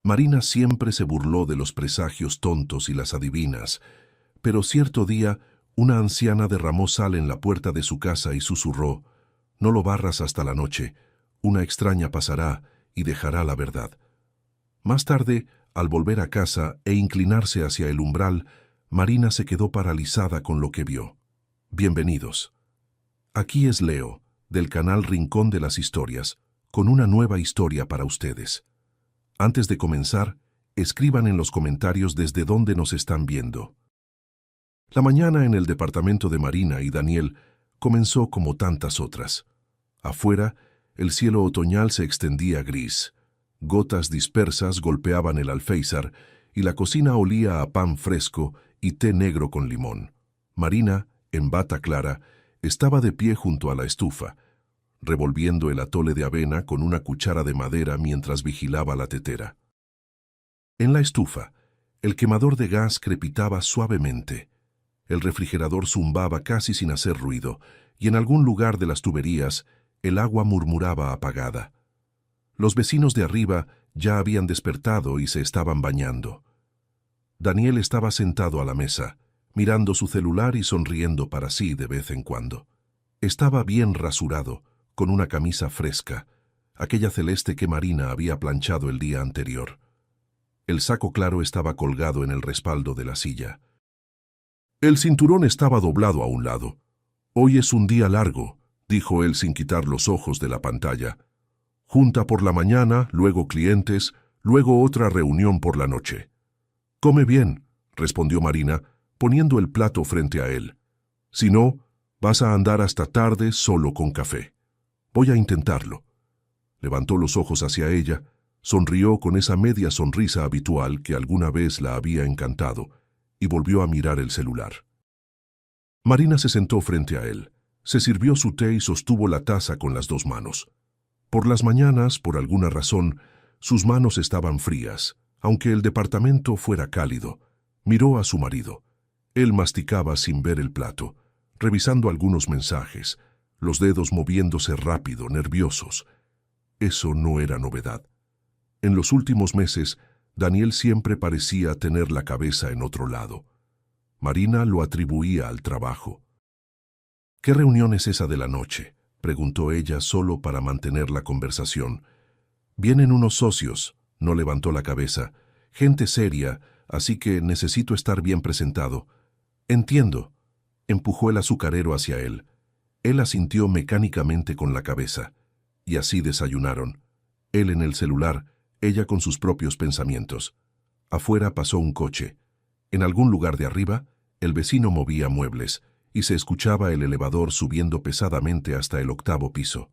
Marina siempre se burló de los presagios tontos y las adivinas, pero cierto día una anciana derramó sal en la puerta de su casa y susurró: «No lo barras hasta la noche, una extraña pasará y dejará la verdad». Más tarde, al volver a casa e inclinarse hacia el umbral, Marina se quedó paralizada con lo que vio. Bienvenidos. Aquí es Leo, del canal Rincón de las Historias, con una nueva historia para ustedes. Antes de comenzar, escriban en los comentarios desde dónde nos están viendo. La mañana en el departamento de Marina y Daniel comenzó como tantas otras. Afuera, el cielo otoñal se extendía gris. Gotas dispersas golpeaban el alféizar y la cocina olía a pan fresco y té negro con limón. Marina, en bata clara, estaba de pie junto a la estufa, revolviendo el atole de avena con una cuchara de madera mientras vigilaba la tetera. En la estufa, el quemador de gas crepitaba suavemente. El refrigerador zumbaba casi sin hacer ruido, y en algún lugar de las tuberías el agua murmuraba apagada. Los vecinos de arriba ya habían despertado y se estaban bañando. Daniel estaba sentado a la mesa, mirando su celular y sonriendo para sí de vez en cuando. Estaba bien rasurado, con una camisa fresca, aquella celeste que Marina había planchado el día anterior. El saco claro estaba colgado en el respaldo de la silla. El cinturón estaba doblado a un lado. «Hoy es un día largo», dijo él sin quitar los ojos de la pantalla. «Junta por la mañana, luego clientes, luego otra reunión por la noche». «Come bien», respondió Marina, poniendo el plato frente a él. «Si no, vas a andar hasta tarde solo con café». «Voy a intentarlo». Levantó los ojos hacia ella, sonrió con esa media sonrisa habitual que alguna vez la había encantado, y volvió a mirar el celular. Marina se sentó frente a él, se sirvió su té y sostuvo la taza con las dos manos. Por las mañanas, por alguna razón, sus manos estaban frías, aunque el departamento fuera cálido. Miró a su marido. Él masticaba sin ver el plato, revisando algunos mensajes, los dedos moviéndose rápido, nerviosos. Eso no era novedad. En los últimos meses, Daniel siempre parecía tener la cabeza en otro lado. Marina lo atribuía al trabajo. «¿Qué reunión es esa de la noche?», preguntó ella solo para mantener la conversación. «Vienen unos socios», no levantó la cabeza, «gente seria, así que necesito estar bien presentado». «Entiendo», empujó el azucarero hacia él. Él asintió mecánicamente con la cabeza. Y así desayunaron. Él en el celular, ella con sus propios pensamientos. Afuera pasó un coche. En algún lugar de arriba, el vecino movía muebles, y se escuchaba el elevador subiendo pesadamente hasta el 8º piso.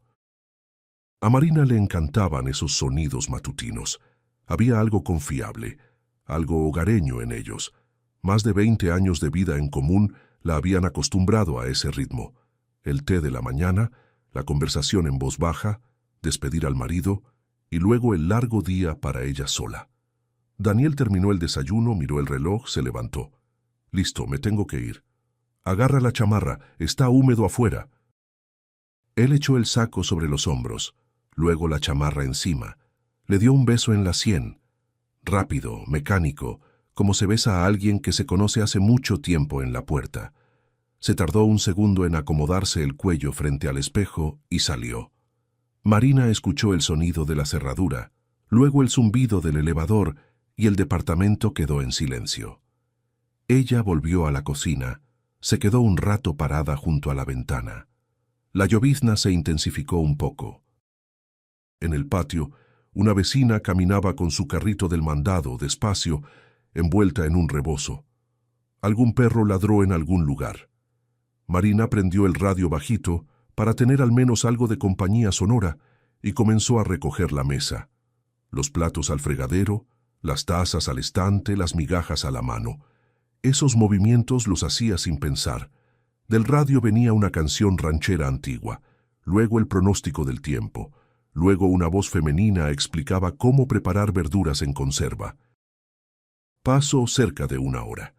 A Marina le encantaban esos sonidos matutinos. Había algo confiable, algo hogareño en ellos. Más de 20 años de vida en común la habían acostumbrado a ese ritmo. El té de la mañana, la conversación en voz baja, despedir al marido, y luego el largo día para ella sola. Daniel terminó el desayuno, miró el reloj, se levantó. «Listo, me tengo que ir». «Agarra la chamarra, está húmedo afuera». Él echó el saco sobre los hombros, luego la chamarra encima. Le dio un beso en la sien. Rápido, mecánico, como se besa a alguien que se conoce hace mucho tiempo en la puerta. Se tardó un segundo en acomodarse el cuello frente al espejo y salió. Marina escuchó el sonido de la cerradura, luego el zumbido del elevador y el departamento quedó en silencio. Ella volvió a la cocina, se quedó un rato parada junto a la ventana. La llovizna se intensificó un poco. En el patio, una vecina caminaba con su carrito del mandado, despacio, envuelta en un rebozo. Algún perro ladró en algún lugar. Marina prendió el radio bajito para tener al menos algo de compañía sonora y comenzó a recoger la mesa. Los platos al fregadero, las tazas al estante, las migajas a la mano. Esos movimientos los hacía sin pensar. Del radio venía una canción ranchera antigua, luego el pronóstico del tiempo, luego una voz femenina explicaba cómo preparar verduras en conserva. Pasó cerca de 1 hora.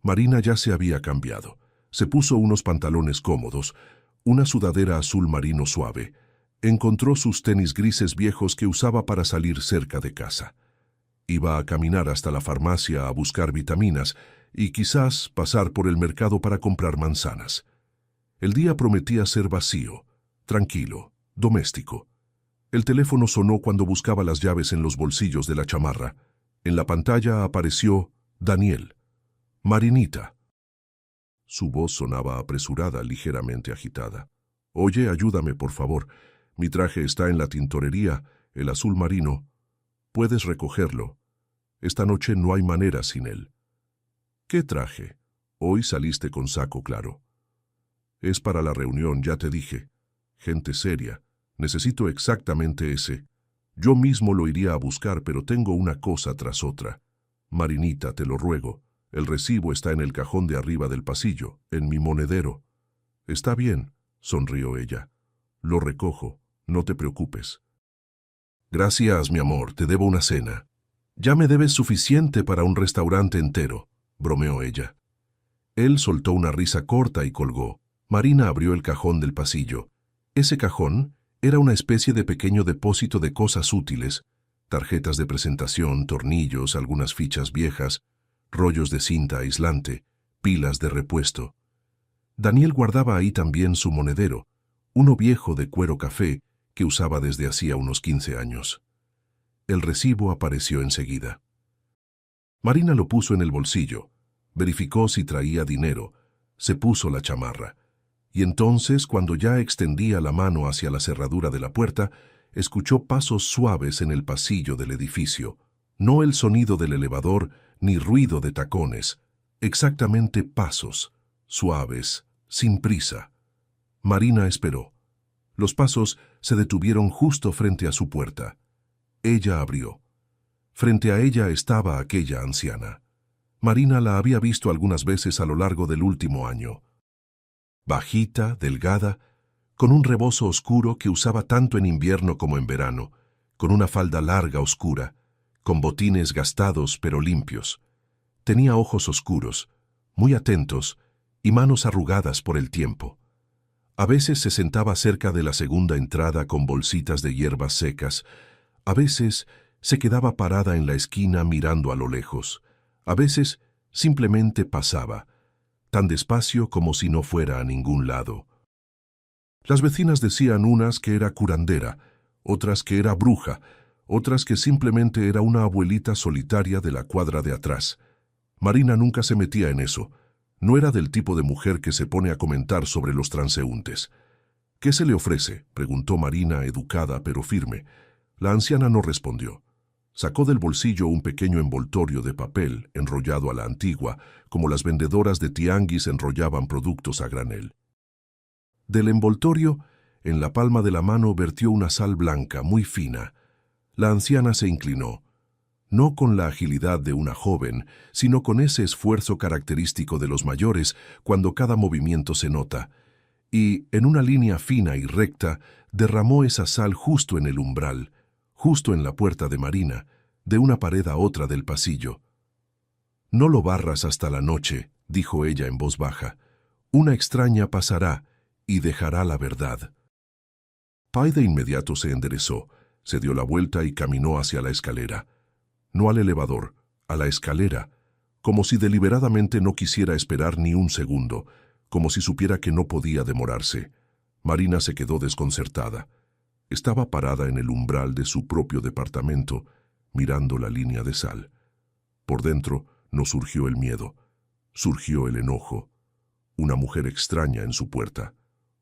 Marina ya se había cambiado. Se puso unos pantalones cómodos, una sudadera azul marino suave. Encontró sus tenis grises viejos que usaba para salir cerca de casa. Iba a caminar hasta la farmacia a buscar vitaminas y quizás pasar por el mercado para comprar manzanas. El día prometía ser vacío, tranquilo, doméstico. El teléfono sonó cuando buscaba las llaves en los bolsillos de la chamarra. En la pantalla apareció Daniel. Marinita. Su voz sonaba apresurada, ligeramente agitada. «Oye, ayúdame, por favor. Mi traje está en la tintorería, el azul marino. Puedes recogerlo. Esta noche no hay manera sin él». «¿Qué traje? Hoy saliste con saco claro». «Es para la reunión, ya te dije. Gente seria. Necesito exactamente ese. Yo mismo lo iría a buscar, pero tengo una cosa tras otra. Marinita, te lo ruego. El recibo está en el cajón de arriba del pasillo, en mi monedero». «Está bien», sonrió ella. «Lo recojo, no te preocupes». «Gracias, mi amor, te debo una cena». «Ya me debes suficiente para un restaurante entero», bromeó ella. Él soltó una risa corta y colgó. Marina abrió el cajón del pasillo. Ese cajón era una especie de pequeño depósito de cosas útiles, tarjetas de presentación, tornillos, algunas fichas viejas, rollos de cinta aislante, pilas de repuesto. Daniel guardaba ahí también su monedero, uno viejo de cuero café que usaba desde hacía unos 15 años. El recibo apareció enseguida. Marina lo puso en el bolsillo, verificó si traía dinero, se puso la chamarra. Y entonces, cuando ya extendía la mano hacia la cerradura de la puerta, escuchó pasos suaves en el pasillo del edificio. No el sonido del elevador ni ruido de tacones, exactamente pasos, suaves, sin prisa. Marina esperó. Los pasos se detuvieron justo frente a su puerta. Ella abrió. Frente a ella estaba aquella anciana. Marina la había visto algunas veces a lo largo del último año. Bajita, delgada, con un rebozo oscuro que usaba tanto en invierno como en verano, con una falda larga oscura, con botines gastados pero limpios. Tenía ojos oscuros, muy atentos, y manos arrugadas por el tiempo. A veces se sentaba cerca de la segunda entrada con bolsitas de hierbas secas. A veces se quedaba parada en la esquina mirando a lo lejos. A veces simplemente pasaba, tan despacio como si no fuera a ningún lado. Las vecinas decían unas que era curandera, otras que era bruja, otras que simplemente era una abuelita solitaria de la cuadra de atrás. Marina nunca se metía en eso. No era del tipo de mujer que se pone a comentar sobre los transeúntes. «¿Qué se le ofrece?», preguntó Marina, educada pero firme. La anciana no respondió. Sacó del bolsillo un pequeño envoltorio de papel enrollado a la antigua, como las vendedoras de tianguis enrollaban productos a granel. Del envoltorio, en la palma de la mano vertió una sal blanca muy fina. La anciana se inclinó, no con la agilidad de una joven, sino con ese esfuerzo característico de los mayores cuando cada movimiento se nota, y, en una línea fina y recta, derramó esa sal justo en el umbral, justo en la puerta de Marina, de una pared a otra del pasillo. «No lo barras hasta la noche», dijo ella en voz baja. «Una extraña pasará y dejará la verdad». Pai de inmediato se enderezó, se dio la vuelta y caminó hacia la escalera. No al elevador, a la escalera, como si deliberadamente no quisiera esperar ni un segundo, como si supiera que no podía demorarse. Marina se quedó desconcertada. Estaba parada en el umbral de su propio departamento, mirando la línea de sal. Por dentro no surgió el miedo, surgió el enojo. Una mujer extraña en su puerta,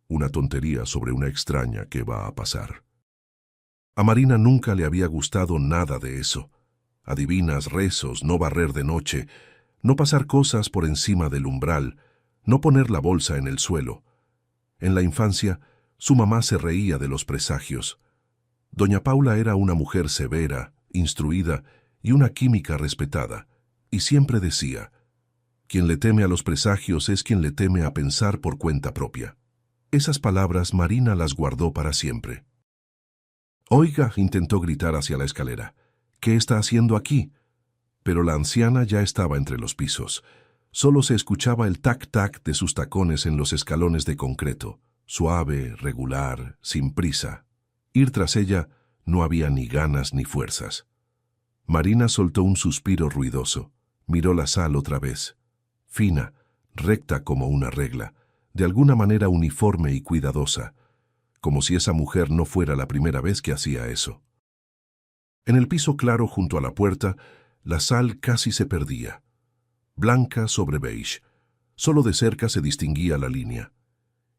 una tontería sobre una extraña que va a pasar. A Marina nunca le había gustado nada de eso. Adivinas, rezos, no barrer de noche, no pasar cosas por encima del umbral, no poner la bolsa en el suelo. En la infancia, su mamá se reía de los presagios. Doña Paula era una mujer severa, instruida y una química respetada, y siempre decía: «Quien le teme a los presagios es quien le teme a pensar por cuenta propia». Esas palabras Marina las guardó para siempre. «Oiga», intentó gritar hacia la escalera, «¿qué está haciendo aquí?». Pero la anciana ya estaba entre los pisos. Solo se escuchaba el tac-tac de sus tacones en los escalones de concreto, suave, regular, sin prisa. Ir tras ella no había ni ganas ni fuerzas. Marina soltó un suspiro ruidoso. Miró la sal otra vez. Fina, recta como una regla, de alguna manera uniforme y cuidadosa, como si esa mujer no fuera la primera vez que hacía eso. En el piso claro junto a la puerta, la sal casi se perdía. Blanca sobre beige. Solo de cerca se distinguía la línea.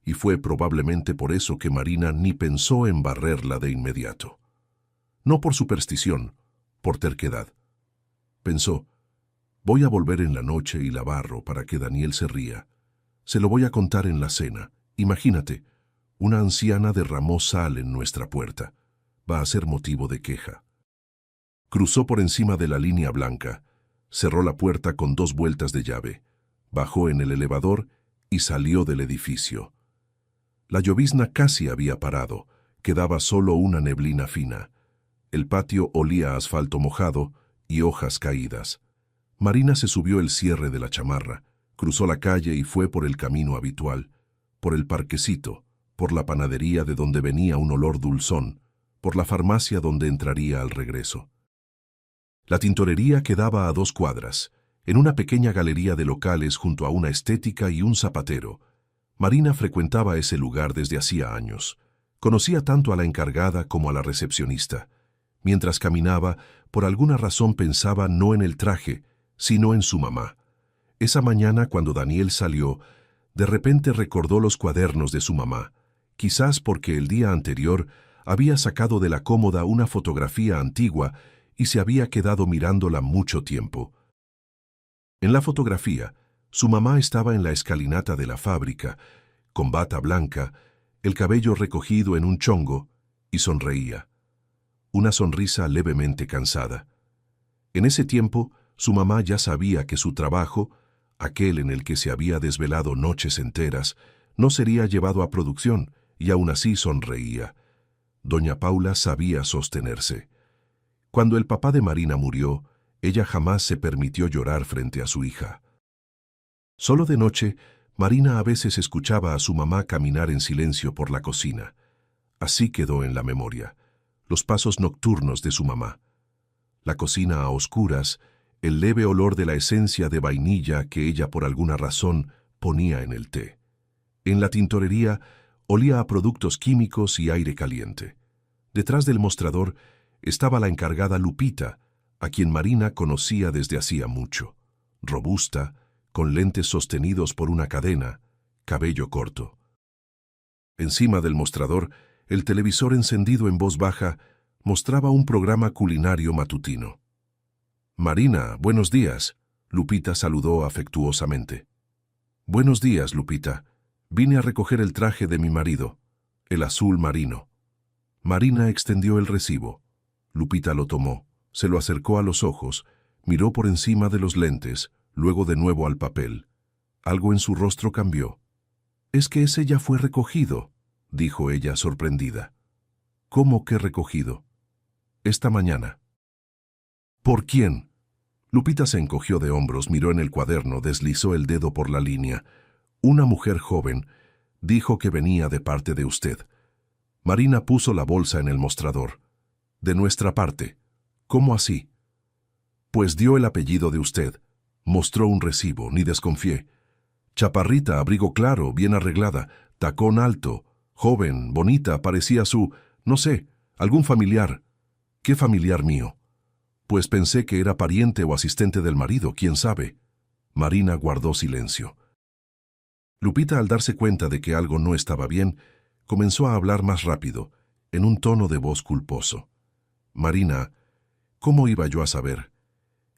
Y fue probablemente por eso que Marina ni pensó en barrerla de inmediato. No por superstición, por terquedad. Pensó, voy a volver en la noche y la barro para que Daniel se ría. Se lo voy a contar en la cena. Imagínate, una anciana derramó sal en nuestra puerta. Va a ser motivo de queja. Cruzó por encima de la línea blanca, cerró la puerta con 2 vueltas de llave, bajó en el elevador y salió del edificio. La llovizna casi había parado, quedaba solo una neblina fina. El patio olía a asfalto mojado y hojas caídas. Marina se subió el cierre de la chamarra, cruzó la calle y fue por el camino habitual, por el parquecito, por la panadería de donde venía un olor dulzón, por la farmacia donde entraría al regreso. La tintorería quedaba a 2 cuadras, en una pequeña galería de locales junto a una estética y un zapatero. Marina frecuentaba ese lugar desde hacía años. Conocía tanto a la encargada como a la recepcionista. Mientras caminaba, por alguna razón pensaba no en el traje, sino en su mamá. Esa mañana, cuando Daniel salió, de repente recordó los cuadernos de su mamá, quizás porque el día anterior había sacado de la cómoda una fotografía antigua y se había quedado mirándola mucho tiempo. En la fotografía, su mamá estaba en la escalinata de la fábrica, con bata blanca, el cabello recogido en un chongo, y sonreía. Una sonrisa levemente cansada. En ese tiempo, su mamá ya sabía que su trabajo, aquel en el que se había desvelado noches enteras, no sería llevado a producción, y aún así sonreía. Doña Paula sabía sostenerse. Cuando el papá de Marina murió, ella jamás se permitió llorar frente a su hija. Solo de noche, Marina a veces escuchaba a su mamá caminar en silencio por la cocina. Así quedó en la memoria. Los pasos nocturnos de su mamá. La cocina a oscuras, el leve olor de la esencia de vainilla que ella por alguna razón ponía en el té. En la tintorería olía a productos químicos y aire caliente. Detrás del mostrador estaba la encargada Lupita, a quien Marina conocía desde hacía mucho. Robusta, con lentes sostenidos por una cadena, cabello corto. Encima del mostrador, el televisor encendido en voz baja mostraba un programa culinario matutino. «Marina, buenos días», Lupita saludó afectuosamente. «Buenos días, Lupita. Vine a recoger el traje de mi marido, el azul marino». Marina extendió el recibo. Lupita lo tomó, se lo acercó a los ojos, miró por encima de los lentes, luego de nuevo al papel. Algo en su rostro cambió. «Es que ese ya fue recogido», dijo ella sorprendida. «¿Cómo que recogido?» «Esta mañana». «¿Por quién?» Lupita se encogió de hombros, miró en el cuaderno, deslizó el dedo por la línea. «Una mujer joven dijo que venía de parte de usted». Marina puso la bolsa en el mostrador. «De nuestra parte». «¿Cómo así?» «Pues dio el apellido de usted». Mostró un recibo, ni desconfié. Chaparrita, abrigo claro, bien arreglada, tacón alto, joven, bonita, parecía no sé, algún familiar. ¿Qué familiar mío? Pues pensé que era pariente o asistente del marido, quién sabe. Marina guardó silencio. Lupita, al darse cuenta de que algo no estaba bien, comenzó a hablar más rápido, en un tono de voz culposo. «Marina, ¿cómo iba yo a saber?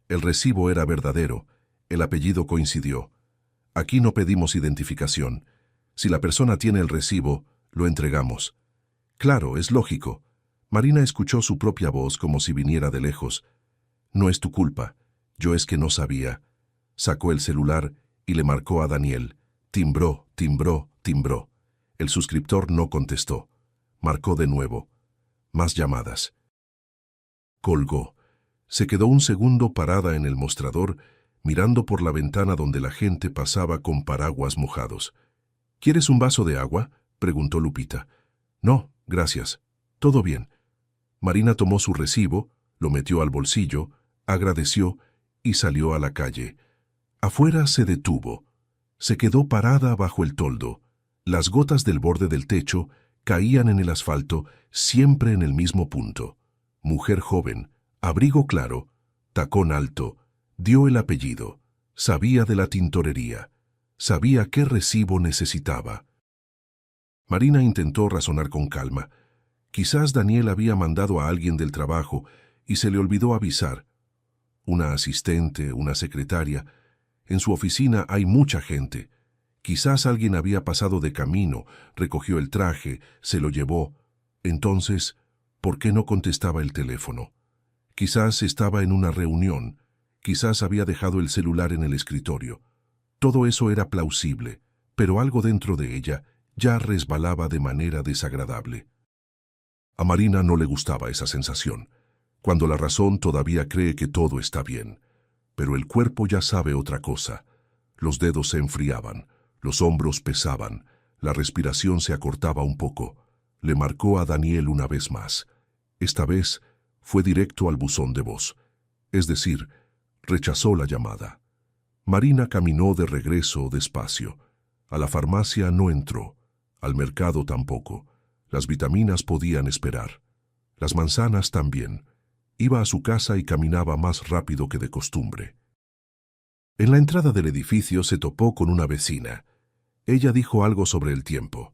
El recibo era verdadero, el apellido coincidió. Aquí no pedimos identificación. Si la persona tiene el recibo, lo entregamos». «Claro, es lógico». Marina escuchó su propia voz como si viniera de lejos. «No es tu culpa. Yo es que no sabía». Sacó el celular y le marcó a Daniel. Timbró, timbró, timbró. El suscriptor no contestó. Marcó de nuevo. Más llamadas. Colgó. Se quedó un segundo parada en el mostrador, mirando por la ventana donde la gente pasaba con paraguas mojados. «¿Quieres un vaso de agua?», preguntó Lupita. «No, gracias. Todo bien». Marina tomó su recibo, lo metió al bolsillo, Agradeció y salió a la calle. Afuera se detuvo. Se quedó parada bajo el toldo. Las gotas del borde del techo caían en el asfalto, siempre en el mismo punto. Mujer joven, abrigo claro, tacón alto, dio el apellido. Sabía de la tintorería. Sabía qué recibo necesitaba. Marina intentó razonar con calma. Quizás Daniel había mandado a alguien del trabajo y se le olvidó avisar. Una asistente, una secretaria. En su oficina hay mucha gente. Quizás alguien había pasado de camino, recogió el traje, se lo llevó. Entonces, ¿por qué no contestaba el teléfono? Quizás estaba en una reunión. Quizás había dejado el celular en el escritorio. Todo eso era plausible, pero algo dentro de ella ya resbalaba de manera desagradable. A Marina no le gustaba esa sensación, cuando la razón todavía cree que todo está bien. Pero el cuerpo ya sabe otra cosa. Los dedos se enfriaban, los hombros pesaban, la respiración se acortaba un poco. Le marcó a Daniel una vez más. Esta vez fue directo al buzón de voz. Es decir, rechazó la llamada. Marina caminó de regreso despacio. A la farmacia no entró, al mercado tampoco. Las vitaminas podían esperar. Las manzanas también. Iba a su casa y caminaba más rápido que de costumbre. En la entrada del edificio se topó con una vecina. Ella dijo algo sobre el tiempo.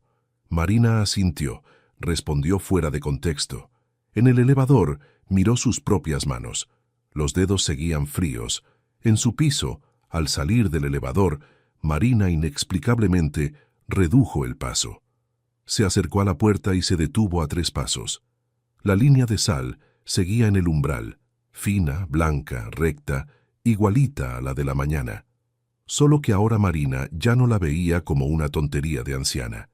Marina asintió, respondió fuera de contexto. En el elevador miró sus propias manos. Los dedos seguían fríos. En su piso, al salir del elevador, Marina inexplicablemente redujo el paso. Se acercó a la puerta y se detuvo a 3 pasos. La línea de sal seguía en el umbral, fina, blanca, recta, igualita a la de la mañana. Solo que ahora Marina ya no la veía como una tontería de anciana.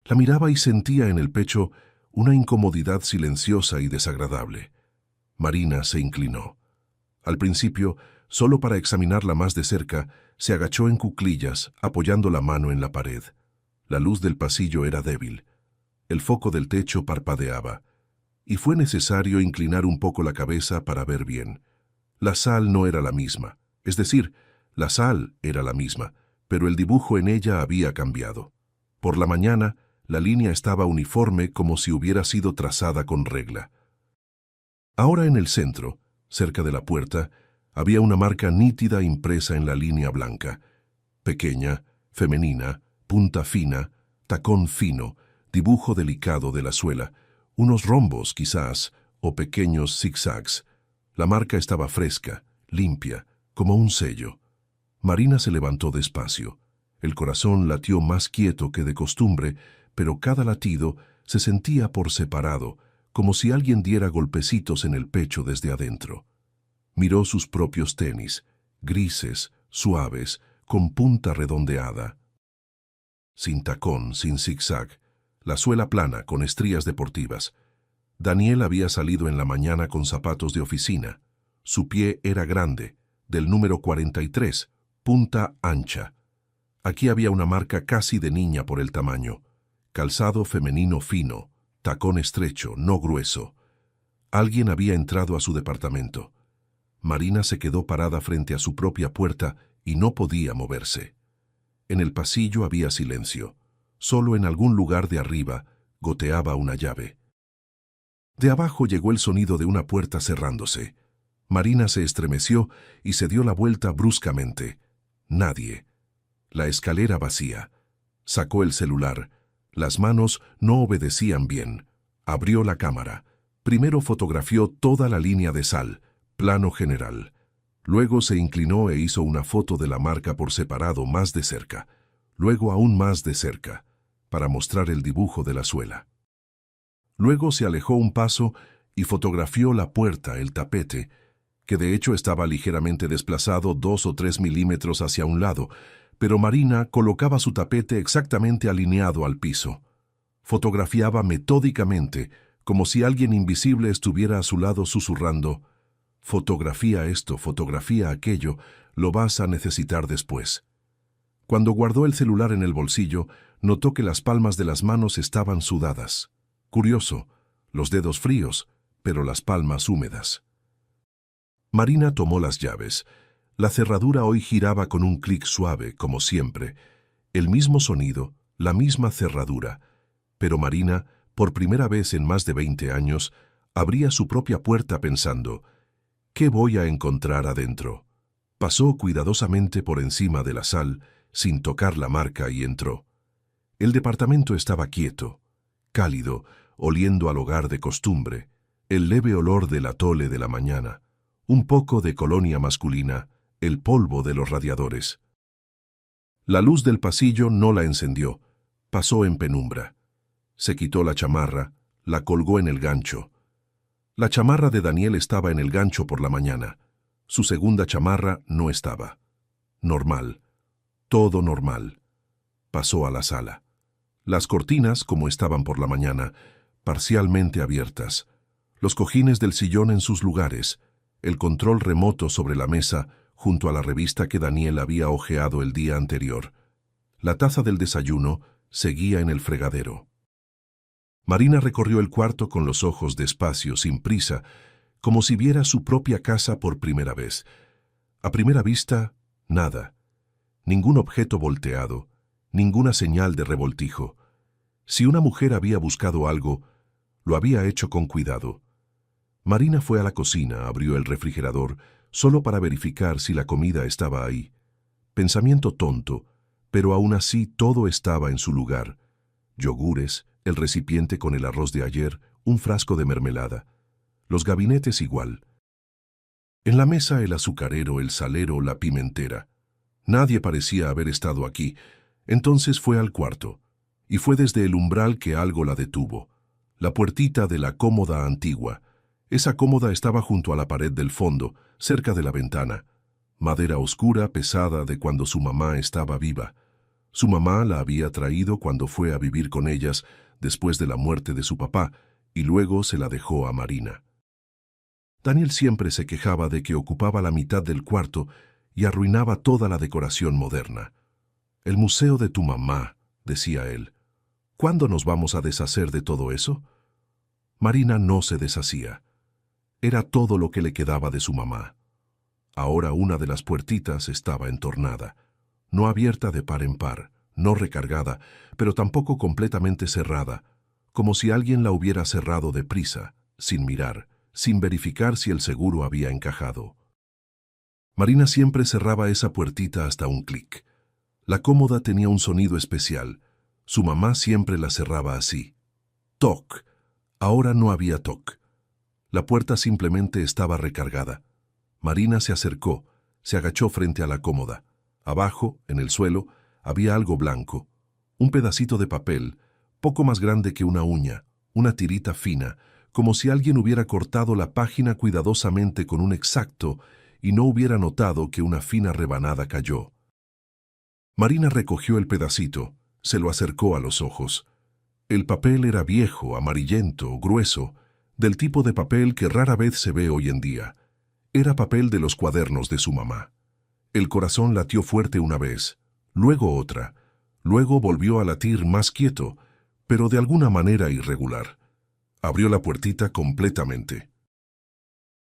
La miraba y sentía en el pecho una incomodidad silenciosa y desagradable. Marina se inclinó. Al principio, solo para examinarla más de cerca, se agachó en cuclillas, apoyando la mano en la pared. La luz del pasillo era débil. El foco del techo parpadeaba, y fue necesario inclinar un poco la cabeza para ver bien. La sal no era la misma, es decir, la sal era la misma, pero el dibujo en ella había cambiado. Por la mañana, la línea estaba uniforme como si hubiera sido trazada con regla. Ahora en el centro, cerca de la puerta, había una marca nítida impresa en la línea blanca. Pequeña, femenina, punta fina, tacón fino, dibujo delicado de la suela, unos rombos quizás, o pequeños zigzags. La marca estaba fresca, limpia, como un sello. Marina se levantó despacio. El corazón latió más quieto que de costumbre, pero cada latido se sentía por separado, como si alguien diera golpecitos en el pecho desde adentro. Miró sus propios tenis, grises, suaves, con punta redondeada. Sin tacón, sin zigzag, la suela plana con estrías deportivas. Daniel había salido en la mañana con zapatos de oficina. Su pie era grande, del número 43, punta ancha. Aquí había una marca casi de niña por el tamaño. Calzado femenino fino, tacón estrecho, no grueso. Alguien había entrado a su departamento. Marina se quedó parada frente a su propia puerta y no podía moverse. En el pasillo había silencio. Solo en algún lugar de arriba goteaba una llave. De abajo llegó el sonido de una puerta cerrándose. Marina se estremeció y se dio la vuelta bruscamente. Nadie. La escalera vacía. Sacó el celular. Las manos no obedecían bien. Abrió la cámara. Primero fotografió toda la línea de sal, plano general. Luego se inclinó e hizo una foto de la marca por separado más de cerca. Luego aún más de cerca, para mostrar el dibujo de la suela. Luego se alejó un paso y fotografió la puerta, el tapete, que de hecho estaba ligeramente desplazado 2 o 3 milímetros hacia un lado, pero Marina colocaba su tapete exactamente alineado al piso. Fotografiaba metódicamente, como si alguien invisible estuviera a su lado susurrando: «Fotografía esto, fotografía aquello, lo vas a necesitar después». Cuando guardó el celular en el bolsillo, notó que las palmas de las manos estaban sudadas. Curioso, los dedos fríos, pero las palmas húmedas. Marina tomó las llaves. La cerradura hoy giraba con un clic suave, como siempre. El mismo sonido, la misma cerradura. Pero Marina, por primera vez en más de 20 años, abría su propia puerta pensando, ¿qué voy a encontrar adentro? Pasó cuidadosamente por encima de la sal, sin tocar la marca, y entró. El departamento estaba quieto, cálido, oliendo al hogar de costumbre, el leve olor del atole de la mañana, un poco de colonia masculina, el polvo de los radiadores. La luz del pasillo no la encendió, pasó en penumbra. Se quitó la chamarra, la colgó en el gancho. La chamarra de Daniel estaba en el gancho por la mañana. Su segunda chamarra no estaba. Normal. Todo normal. Pasó a la sala. Las cortinas, como estaban por la mañana, parcialmente abiertas. Los cojines del sillón en sus lugares. El control remoto sobre la mesa, junto a la revista que Daniel había hojeado el día anterior. La taza del desayuno seguía en el fregadero. Marina recorrió el cuarto con los ojos despacio, sin prisa, como si viera su propia casa por primera vez. A primera vista, nada. Ningún objeto volteado, ninguna señal de revoltijo. Si una mujer había buscado algo, lo había hecho con cuidado. Marina fue a la cocina, abrió el refrigerador, solo para verificar si la comida estaba ahí. Pensamiento tonto, pero aún así todo estaba en su lugar. Yogures, el recipiente con el arroz de ayer, un frasco de mermelada. Los gabinetes igual. En la mesa el azucarero, el salero, la pimentera. Nadie parecía haber estado aquí. Entonces fue al cuarto, y fue desde el umbral que algo la detuvo. La puertita de la cómoda antigua. Esa cómoda estaba junto a la pared del fondo, cerca de la ventana. Madera oscura, pesada, de cuando su mamá estaba viva. Su mamá la había traído cuando fue a vivir con ellas después de la muerte de su papá, y luego se la dejó a Marina. Daniel siempre se quejaba de que ocupaba la mitad del cuarto y arruinaba toda la decoración moderna. «El museo de tu mamá», decía él. «¿Cuándo nos vamos a deshacer de todo eso?» Marina no se deshacía. Era todo lo que le quedaba de su mamá. Ahora una de las puertitas estaba entornada, no abierta de par en par, no recargada, pero tampoco completamente cerrada, como si alguien la hubiera cerrado deprisa, sin mirar, sin verificar si el seguro había encajado. Marina siempre cerraba esa puertita hasta un clic. La cómoda tenía un sonido especial. Su mamá siempre la cerraba así. Toc. Ahora no había toc. La puerta simplemente estaba recargada. Marina se acercó, se agachó frente a la cómoda. Abajo, en el suelo, había algo blanco. Un pedacito de papel, poco más grande que una uña, una tirita fina, como si alguien hubiera cortado la página cuidadosamente con un exacto y no hubiera notado que una fina rebanada cayó. Marina recogió el pedacito, se lo acercó a los ojos. El papel era viejo, amarillento, grueso, del tipo de papel que rara vez se ve hoy en día. Era papel de los cuadernos de su mamá. El corazón latió fuerte una vez, luego otra, luego volvió a latir más quieto, pero de alguna manera irregular. Abrió la puertita completamente.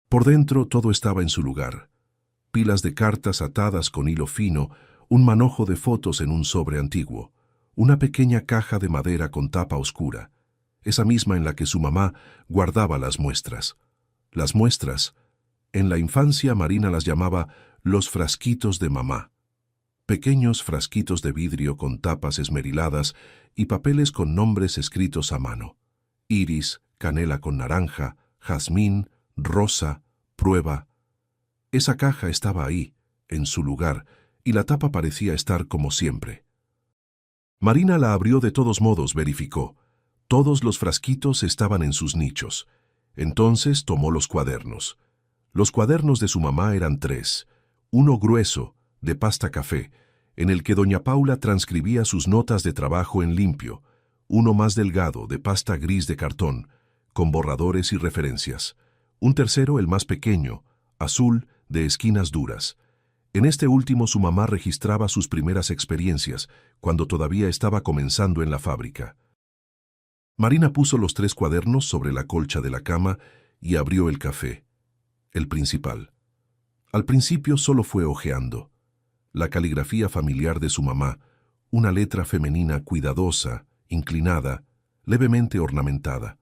Por dentro todo estaba en su lugar. Pilas de cartas atadas con hilo fino, un manojo de fotos en un sobre antiguo, una pequeña caja de madera con tapa oscura, esa misma en la que su mamá guardaba las muestras. Las muestras, en la infancia Marina las llamaba los frasquitos de mamá. Pequeños frasquitos de vidrio con tapas esmeriladas y papeles con nombres escritos a mano. Iris, canela con naranja, jazmín, rosa, prueba. Esa caja estaba ahí, en su lugar, y la tapa parecía estar como siempre. Marina la abrió de todos modos, verificó. Todos los frasquitos estaban en sus nichos. Entonces tomó los cuadernos. Los cuadernos de su mamá eran 3. Uno grueso, de pasta café, en el que doña Paula transcribía sus notas de trabajo en limpio. Uno más delgado, de pasta gris de cartón, con borradores y referencias. Un tercero, el más pequeño, azul, de esquinas duras. En este último su mamá registraba sus primeras experiencias, cuando todavía estaba comenzando en la fábrica. Marina puso los 3 cuadernos sobre la colcha de la cama y abrió el café. El principal. Al principio solo fue hojeando. La caligrafía familiar de su mamá, una letra femenina cuidadosa, inclinada, levemente ornamentada.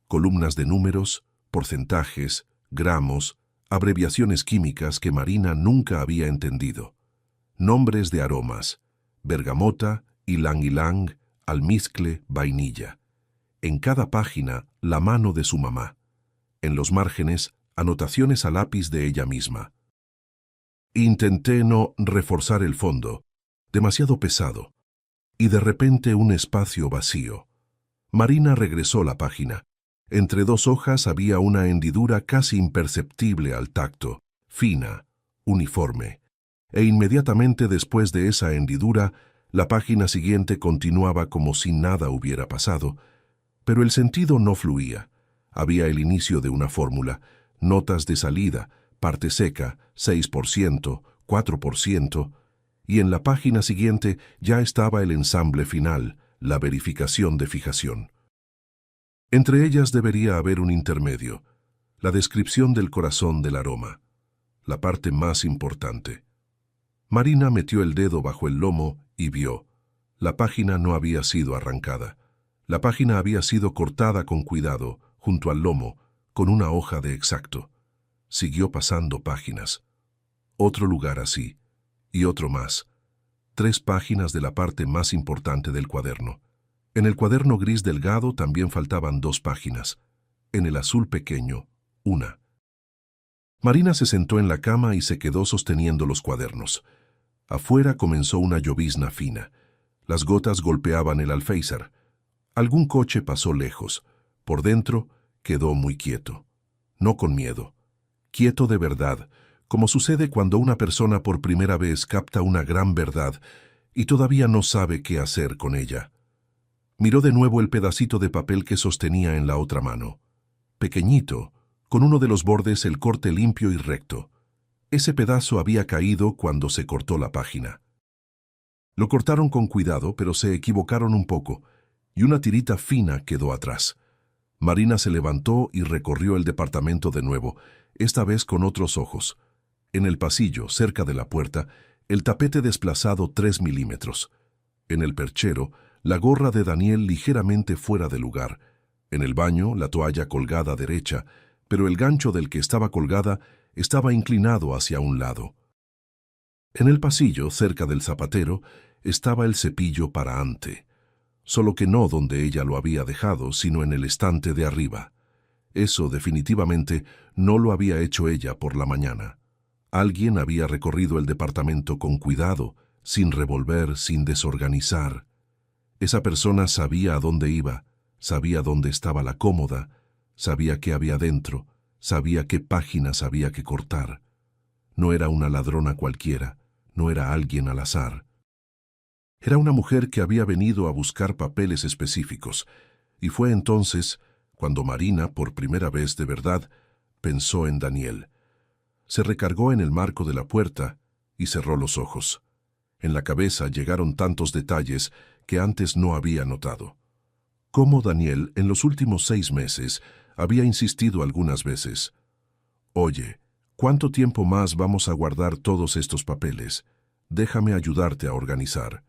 Columnas de números, porcentajes, gramos, abreviaciones químicas que Marina nunca había entendido. Nombres de aromas: bergamota, ylang-ylang, almizcle, vainilla. En cada página, la mano de su mamá. En los márgenes, anotaciones a lápiz de ella misma. Intenté no reforzar el fondo, demasiado pesado, y de repente un espacio vacío. Marina regresó la página. Entre dos hojas había una hendidura casi imperceptible al tacto, fina, uniforme. E inmediatamente después de esa hendidura, la página siguiente continuaba como si nada hubiera pasado. Pero el sentido no fluía. Había el inicio de una fórmula, notas de salida, parte seca, 6%, 4%, y en la página siguiente ya estaba el ensamble final, la verificación de fijación. Entre ellas debería haber un intermedio, la descripción del corazón del aroma, la parte más importante. Marina metió el dedo bajo el lomo y vio. La página no había sido arrancada. La página había sido cortada con cuidado, junto al lomo, con una hoja de exacto. Siguió pasando páginas. Otro lugar así, y otro más. 3 páginas de la parte más importante del cuaderno. En el cuaderno gris delgado también faltaban 2 páginas. En el azul pequeño, 1. Marina se sentó en la cama y se quedó sosteniendo los cuadernos. Afuera comenzó una llovizna fina. Las gotas golpeaban el alféizar. Algún coche pasó lejos. Por dentro quedó muy quieto. No con miedo. Quieto de verdad, como sucede cuando una persona por primera vez capta una gran verdad y todavía no sabe qué hacer con ella. Miró de nuevo el pedacito de papel que sostenía en la otra mano. Pequeñito, con uno de los bordes el corte limpio y recto. Ese pedazo había caído cuando se cortó la página. Lo cortaron con cuidado, pero se equivocaron un poco, y una tirita fina quedó atrás. Marina se levantó y recorrió el departamento de nuevo, esta vez con otros ojos. En el pasillo, cerca de la puerta, el tapete desplazado 3 milímetros. En el perchero, la gorra de Daniel ligeramente fuera de lugar. En el baño, la toalla colgada derecha, pero el gancho del que estaba colgada estaba inclinado hacia un lado. En el pasillo, cerca del zapatero, estaba el cepillo para ante, solo que no donde ella lo había dejado, sino en el estante de arriba. Eso definitivamente no lo había hecho ella por la mañana. Alguien había recorrido el departamento con cuidado, sin revolver, sin desorganizar. Esa persona sabía a dónde iba, sabía dónde estaba la cómoda, sabía qué había dentro, sabía qué páginas había que cortar. No era una ladrona cualquiera, no era alguien al azar. Era una mujer que había venido a buscar papeles específicos, y fue entonces cuando Marina, por primera vez de verdad, pensó en Daniel. Se recargó en el marco de la puerta y cerró los ojos. En la cabeza llegaron tantos detalles que antes no había notado. Cómo Daniel, en los últimos 6 meses, había insistido algunas veces. «Oye, ¿cuánto tiempo más vamos a guardar todos estos papeles? Déjame ayudarte a organizar».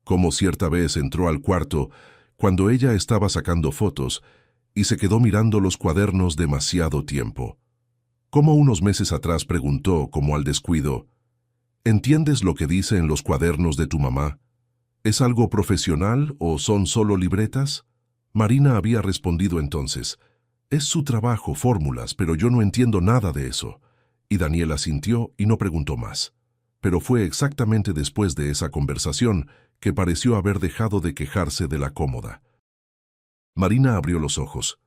Cómo cierta vez entró al cuarto cuando ella estaba sacando fotos y se quedó mirando los cuadernos demasiado tiempo. Cómo unos meses atrás preguntó, como al descuido, «¿Entiendes lo que dice en los cuadernos de tu mamá? ¿Es algo profesional o son solo libretas?» Marina había respondido entonces, «Es su trabajo, fórmulas, pero yo no entiendo nada de eso». Y Daniel asintió y no preguntó más. Pero fue exactamente después de esa conversación que pareció haber dejado de quejarse de la cómoda. Marina abrió los ojos.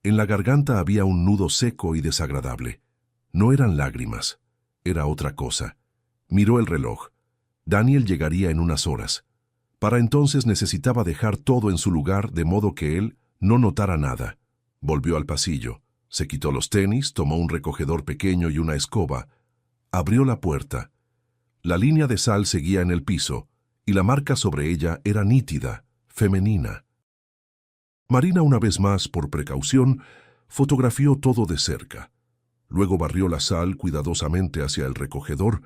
En la garganta había un nudo seco y desagradable. No eran lágrimas, era otra cosa. Miró el reloj. Daniel llegaría en unas horas. Para entonces necesitaba dejar todo en su lugar de modo que él no notara nada. Volvió al pasillo. Se quitó los tenis, tomó un recogedor pequeño y una escoba. Abrió la puerta. La línea de sal seguía en el piso, y la marca sobre ella era nítida, femenina. Marina, una vez más, por precaución, fotografió todo de cerca. Luego barrió la sal cuidadosamente hacia el recogedor,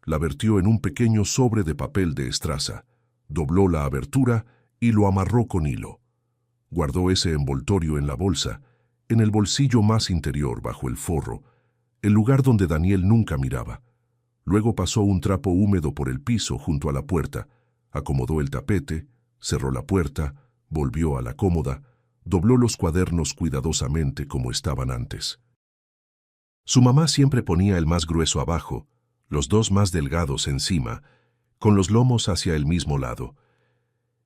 la vertió en un pequeño sobre de papel de estraza, dobló la abertura y lo amarró con hilo. Guardó ese envoltorio en la bolsa, en el bolsillo más interior bajo el forro, el lugar donde Daniel nunca miraba. Luego pasó un trapo húmedo por el piso junto a la puerta, acomodó el tapete, cerró la puerta, volvió a la cómoda, dobló los cuadernos cuidadosamente como estaban antes. Su mamá siempre ponía el más grueso abajo, los dos más delgados encima, con los lomos hacia el mismo lado.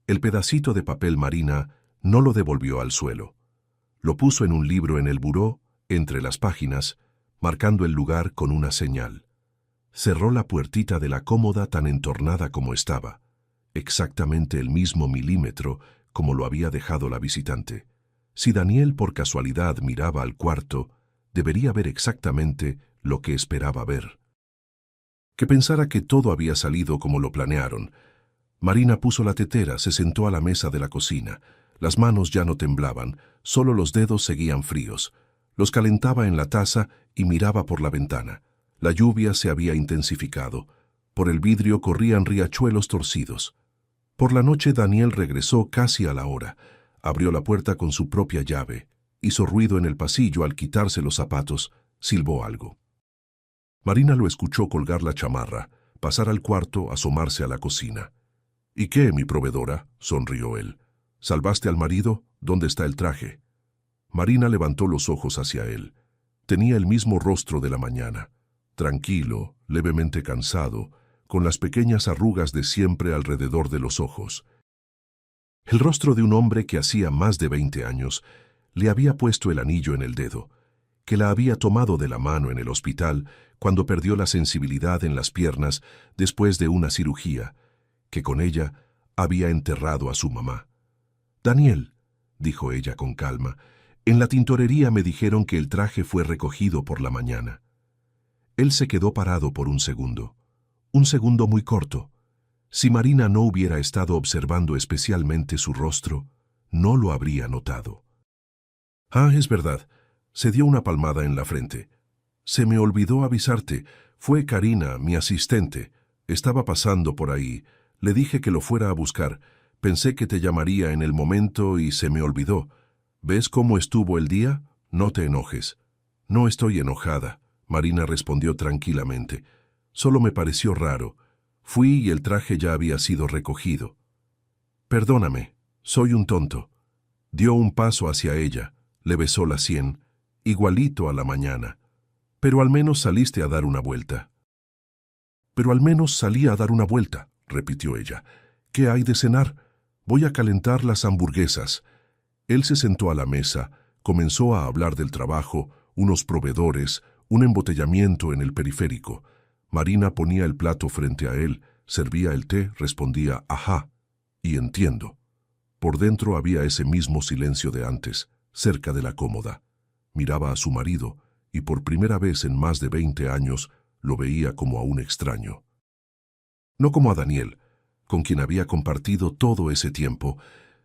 El pedacito de papel Marina no lo devolvió al suelo. Lo puso en un libro en el buró, entre las páginas, marcando el lugar con una señal. Cerró la puertita de la cómoda tan entornada como estaba, exactamente el mismo milímetro como lo había dejado la visitante. Si Daniel por casualidad miraba al cuarto, debería ver exactamente lo que esperaba ver. Que pensara que todo había salido como lo planearon. Marina puso la tetera, se sentó a la mesa de la cocina. Las manos ya no temblaban, solo los dedos seguían fríos. Los calentaba en la taza y miraba por la ventana. La lluvia se había intensificado. Por el vidrio corrían riachuelos torcidos. Por la noche Daniel regresó casi a la hora. Abrió la puerta con su propia llave. Hizo ruido en el pasillo al quitarse los zapatos. Silbó algo. Marina lo escuchó colgar la chamarra, pasar al cuarto, asomarse a la cocina. —¿Y qué, mi proveedora? —sonrió él. —¿Salvaste al marido? ¿Dónde está el traje? Marina levantó los ojos hacia él. Tenía el mismo rostro de la mañana, tranquilo, levemente cansado, con las pequeñas arrugas de siempre alrededor de los ojos. El rostro de un hombre que hacía más de 20 años le había puesto el anillo en el dedo, que la había tomado de la mano en el hospital cuando perdió la sensibilidad en las piernas después de una cirugía, que con ella había enterrado a su mamá. —Daniel —dijo ella con calma—, en la tintorería me dijeron que el traje fue recogido por la mañana. Él se quedó parado por un segundo muy corto. Si Marina no hubiera estado observando especialmente su rostro, no lo habría notado. —Ah, es verdad. Se dio una palmada en la frente. Se me olvidó avisarte. Fue Karina, mi asistente. Estaba pasando por ahí. Le dije que lo fuera a buscar. Pensé que te llamaría en el momento y se me olvidó. ¿Ves cómo estuvo el día? No te enojes. No estoy enojada, Marina respondió tranquilamente. Solo me pareció raro. Fui y el traje ya había sido recogido. Perdóname, soy un tonto. Dio un paso hacia ella, le besó la sien, igualito a la mañana. Pero al menos saliste a dar una vuelta. Pero al menos salí a dar una vuelta, repitió ella. ¿Qué hay de cenar? Voy a calentar las hamburguesas. Él se sentó a la mesa, comenzó a hablar del trabajo, unos proveedores, un embotellamiento en el periférico. Marina ponía el plato frente a él, servía el té, respondía «ajá» y «entiendo». Por dentro había ese mismo silencio de antes, cerca de la cómoda. Miraba a su marido y por primera vez en más de 20 años lo veía como a un extraño. No como a Daniel, con quien había compartido todo ese tiempo,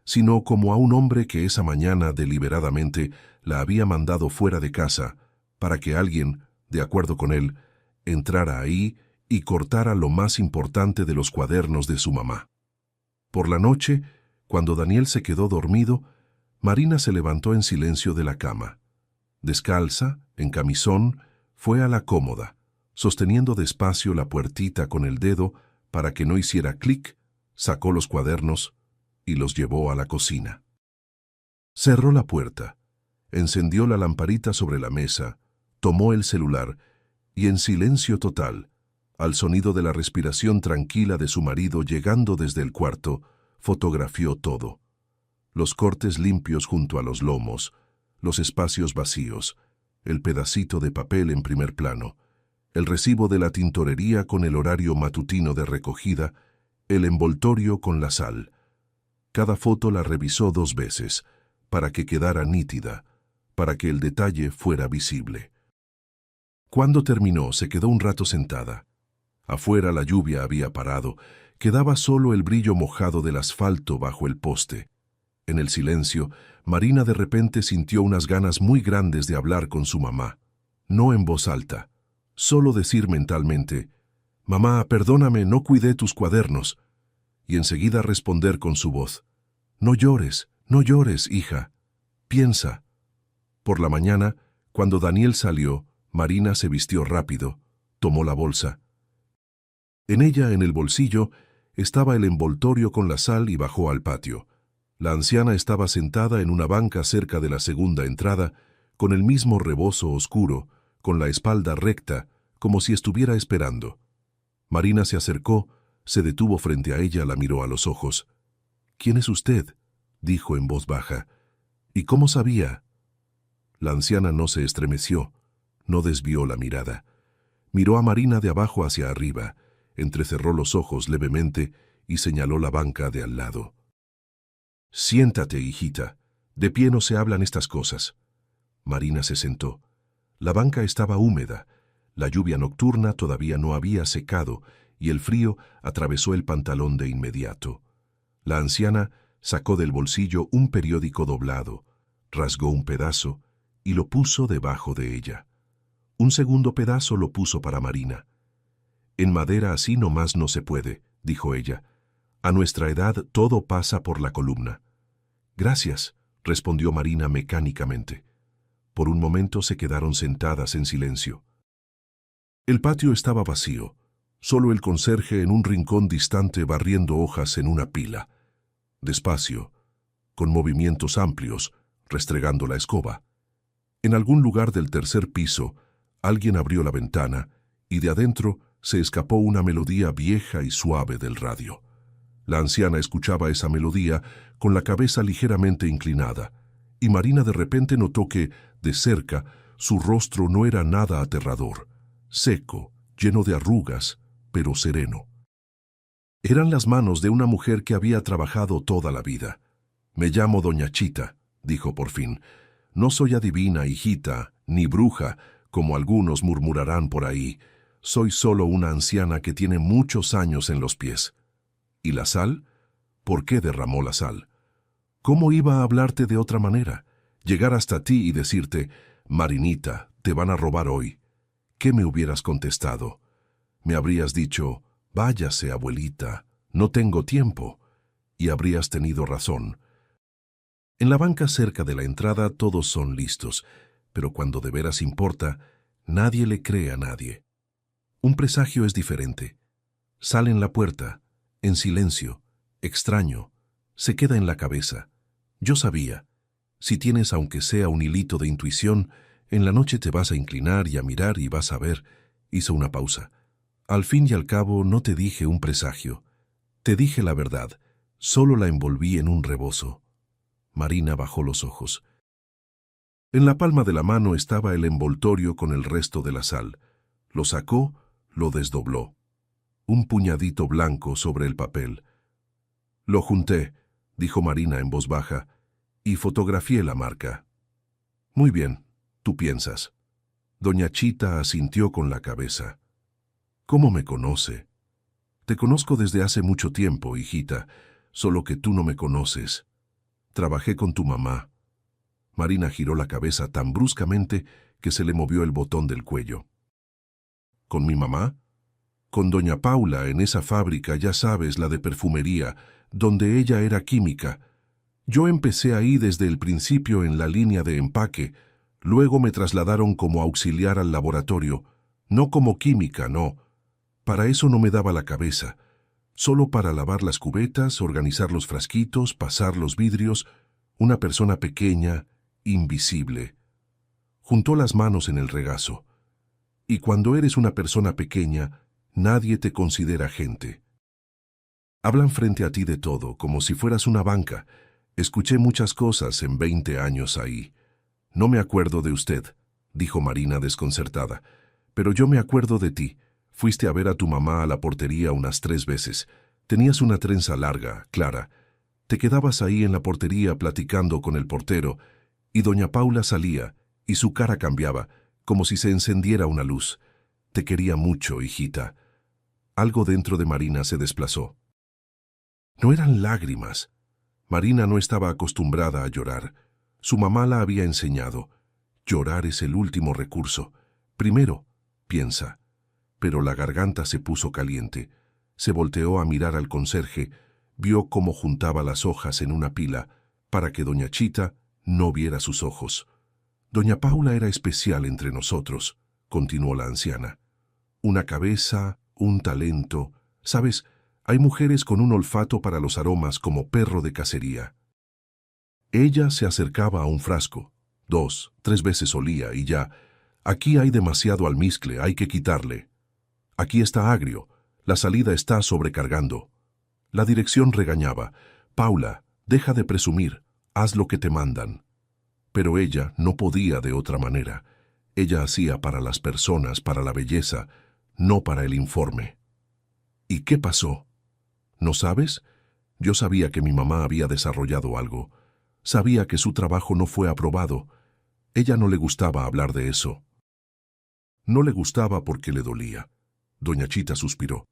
sino como a un hombre que esa mañana deliberadamente la había mandado fuera de casa para que alguien, de acuerdo con él, entrara ahí y cortara lo más importante de los cuadernos de su mamá. Por la noche, cuando Daniel se quedó dormido, Marina se levantó en silencio de la cama. Descalza, en camisón, fue a la cómoda, sosteniendo despacio la puertita con el dedo para que no hiciera clic, sacó los cuadernos y los llevó a la cocina. Cerró la puerta, encendió la lamparita sobre la mesa, tomó el celular y en silencio total, al sonido de la respiración tranquila de su marido llegando desde el cuarto, fotografió todo. Los cortes limpios junto a los lomos, los espacios vacíos, el pedacito de papel en primer plano, el recibo de la tintorería con el horario matutino de recogida, el envoltorio con la sal. Cada foto la revisó 2 veces, para que quedara nítida, para que el detalle fuera visible. Cuando terminó, se quedó un rato sentada. Afuera la lluvia había parado, quedaba solo el brillo mojado del asfalto bajo el poste. En el silencio, Marina de repente sintió unas ganas muy grandes de hablar con su mamá. no en voz alta, solo decir mentalmente, «Mamá, perdóname, no cuidé tus cuadernos», y enseguida responder con su voz, «No llores, no llores, hija. Piensa». Por la mañana, cuando Daniel salió, Marina se vistió rápido, tomó la bolsa. En ella, en el bolsillo, estaba el envoltorio con la sal y bajó al patio. La anciana estaba sentada en una banca cerca de la segunda entrada, con el mismo rebozo oscuro, con la espalda recta, como si estuviera esperando. Marina se acercó, se detuvo frente a ella, la miró a los ojos. «¿Quién es usted?», dijo en voz baja. «¿Y cómo sabía?». La anciana no se estremeció, no desvió la mirada. Miró a Marina de abajo hacia arriba, entrecerró los ojos levemente y señaló la banca de al lado. «Siéntate, hijita. De pie no se hablan estas cosas». Marina se sentó. La banca estaba húmeda. La lluvia nocturna todavía no había secado y el frío atravesó el pantalón de inmediato. La anciana sacó del bolsillo un periódico doblado, rasgó un pedazo y lo puso debajo de ella. Un segundo pedazo lo puso para Marina. «En madera así nomás no se puede», dijo ella. «A nuestra edad todo pasa por la columna». «Gracias», respondió Marina mecánicamente. Por un momento se quedaron sentadas en silencio. El patio estaba vacío, solo el conserje en un rincón distante barriendo hojas en una pila. Despacio, con movimientos amplios, restregando la escoba. En algún lugar del tercer piso, alguien abrió la ventana y de adentro se escapó una melodía vieja y suave del radio. La anciana escuchaba esa melodía con la cabeza ligeramente inclinada, y Marina de repente notó que, de cerca, su rostro no era nada aterrador, seco, lleno de arrugas, pero sereno. Eran las manos de una mujer que había trabajado toda la vida. «Me llamo Doña Chita», dijo por fin. «No soy adivina, hijita, ni bruja, como algunos murmurarán por ahí. Soy solo una anciana que tiene muchos años en los pies». «¿Y la sal? ¿Por qué derramó la sal? ¿Cómo iba a hablarte de otra manera? Llegar hasta ti y decirte, Marinita, te van a robar hoy. ¿Qué me hubieras contestado? Me habrías dicho, váyase, abuelita, no tengo tiempo. Y habrías tenido razón. En la banca cerca de la entrada todos son listos, pero cuando de veras importa, nadie le cree a nadie. Un presagio es diferente. Sale en la puerta, en silencio, extraño, se queda en la cabeza. Yo sabía. Si tienes aunque sea un hilito de intuición, en la noche te vas a inclinar y a mirar y vas a ver. Hizo una pausa. Al fin y al cabo no te dije un presagio. Te dije la verdad. Solo la envolví en un rebozo. Marina bajó los ojos. En la palma de la mano estaba el envoltorio con el resto de la sal. Lo sacó, lo desdobló. Un puñadito blanco sobre el papel. «Lo junté», dijo Marina en voz baja, «y fotografié la marca». «Muy bien, tú piensas». Doña Chita asintió con la cabeza. «¿Cómo me conoce?» «Te conozco desde hace mucho tiempo, hijita, solo que tú no me conoces. Trabajé con tu mamá». Marina giró la cabeza tan bruscamente que se le movió el botón del cuello. «¿Con mi mamá?» «Con doña Paula, en esa fábrica, ya sabes, la de perfumería, donde ella era química. Yo empecé ahí desde el principio en la línea de empaque, luego me trasladaron como auxiliar al laboratorio, no como química, no. Para eso no me daba la cabeza, solo para lavar las cubetas, organizar los frasquitos, pasar los vidrios, una persona pequeña, invisible». Juntó las manos en el regazo. «Y cuando eres una persona pequeña, nadie te considera gente. Hablan frente a ti de todo, como si fueras una banca. Escuché muchas cosas en 20 años ahí. No me acuerdo de usted», dijo Marina desconcertada, «pero yo me acuerdo de ti. Fuiste a ver a tu mamá a la portería unas 3 veces. Tenías una trenza larga, clara. Te quedabas ahí en la portería platicando con el portero, y doña Paula salía, y su cara cambiaba, como si se encendiera una luz. Te quería mucho, hijita». Algo dentro de Marina se desplazó. No eran lágrimas. Marina no estaba acostumbrada a llorar. Su mamá la había enseñado. Llorar es el último recurso. Primero, piensa. Pero la garganta se puso caliente. Se volteó a mirar al conserje, vio cómo juntaba las hojas en una pila para que doña Chita no viera sus ojos. Doña Paula era especial entre nosotros, continuó la anciana. Una cabeza, un talento. ¿Sabes? Hay mujeres con un olfato para los aromas como perro de cacería. Ella se acercaba a un frasco. 2, 3 veces olía y ya. Aquí hay demasiado almizcle, hay que quitarle. Aquí está agrio, la salida está sobrecargando. La dirección regañaba. Paula, deja de presumir, haz lo que te mandan. Pero ella no podía de otra manera. Ella hacía para las personas, para la belleza, no para el informe. ¿Y qué pasó? ¿No sabes? Yo sabía que mi mamá había desarrollado algo. Sabía que su trabajo no fue aprobado. Ella no le gustaba hablar de eso. No le gustaba porque le dolía. Doña Chita suspiró.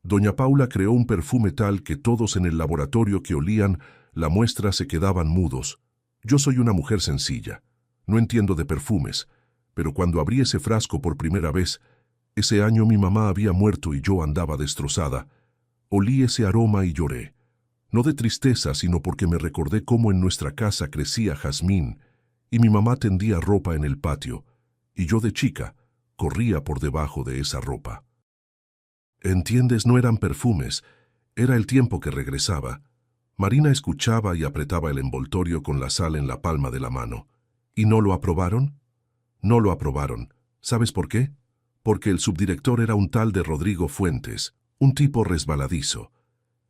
Doña Paula creó un perfume tal que todos en el laboratorio que olían la muestra se quedaban mudos. Yo soy una mujer sencilla. No entiendo de perfumes, pero cuando abrí ese frasco por primera vez, ese año mi mamá había muerto y yo andaba destrozada. Olí ese aroma y lloré. No de tristeza, sino porque me recordé cómo en nuestra casa crecía jazmín y mi mamá tendía ropa en el patio, y yo de chica corría por debajo de esa ropa. ¿Entiendes? No eran perfumes, era el tiempo que regresaba. Marina escuchaba y apretaba el envoltorio con la sal en la palma de la mano. ¿Y no lo aprobaron? No lo aprobaron. ¿Sabes por qué? Porque el subdirector era un tal de Rodrigo Fuentes, un tipo resbaladizo.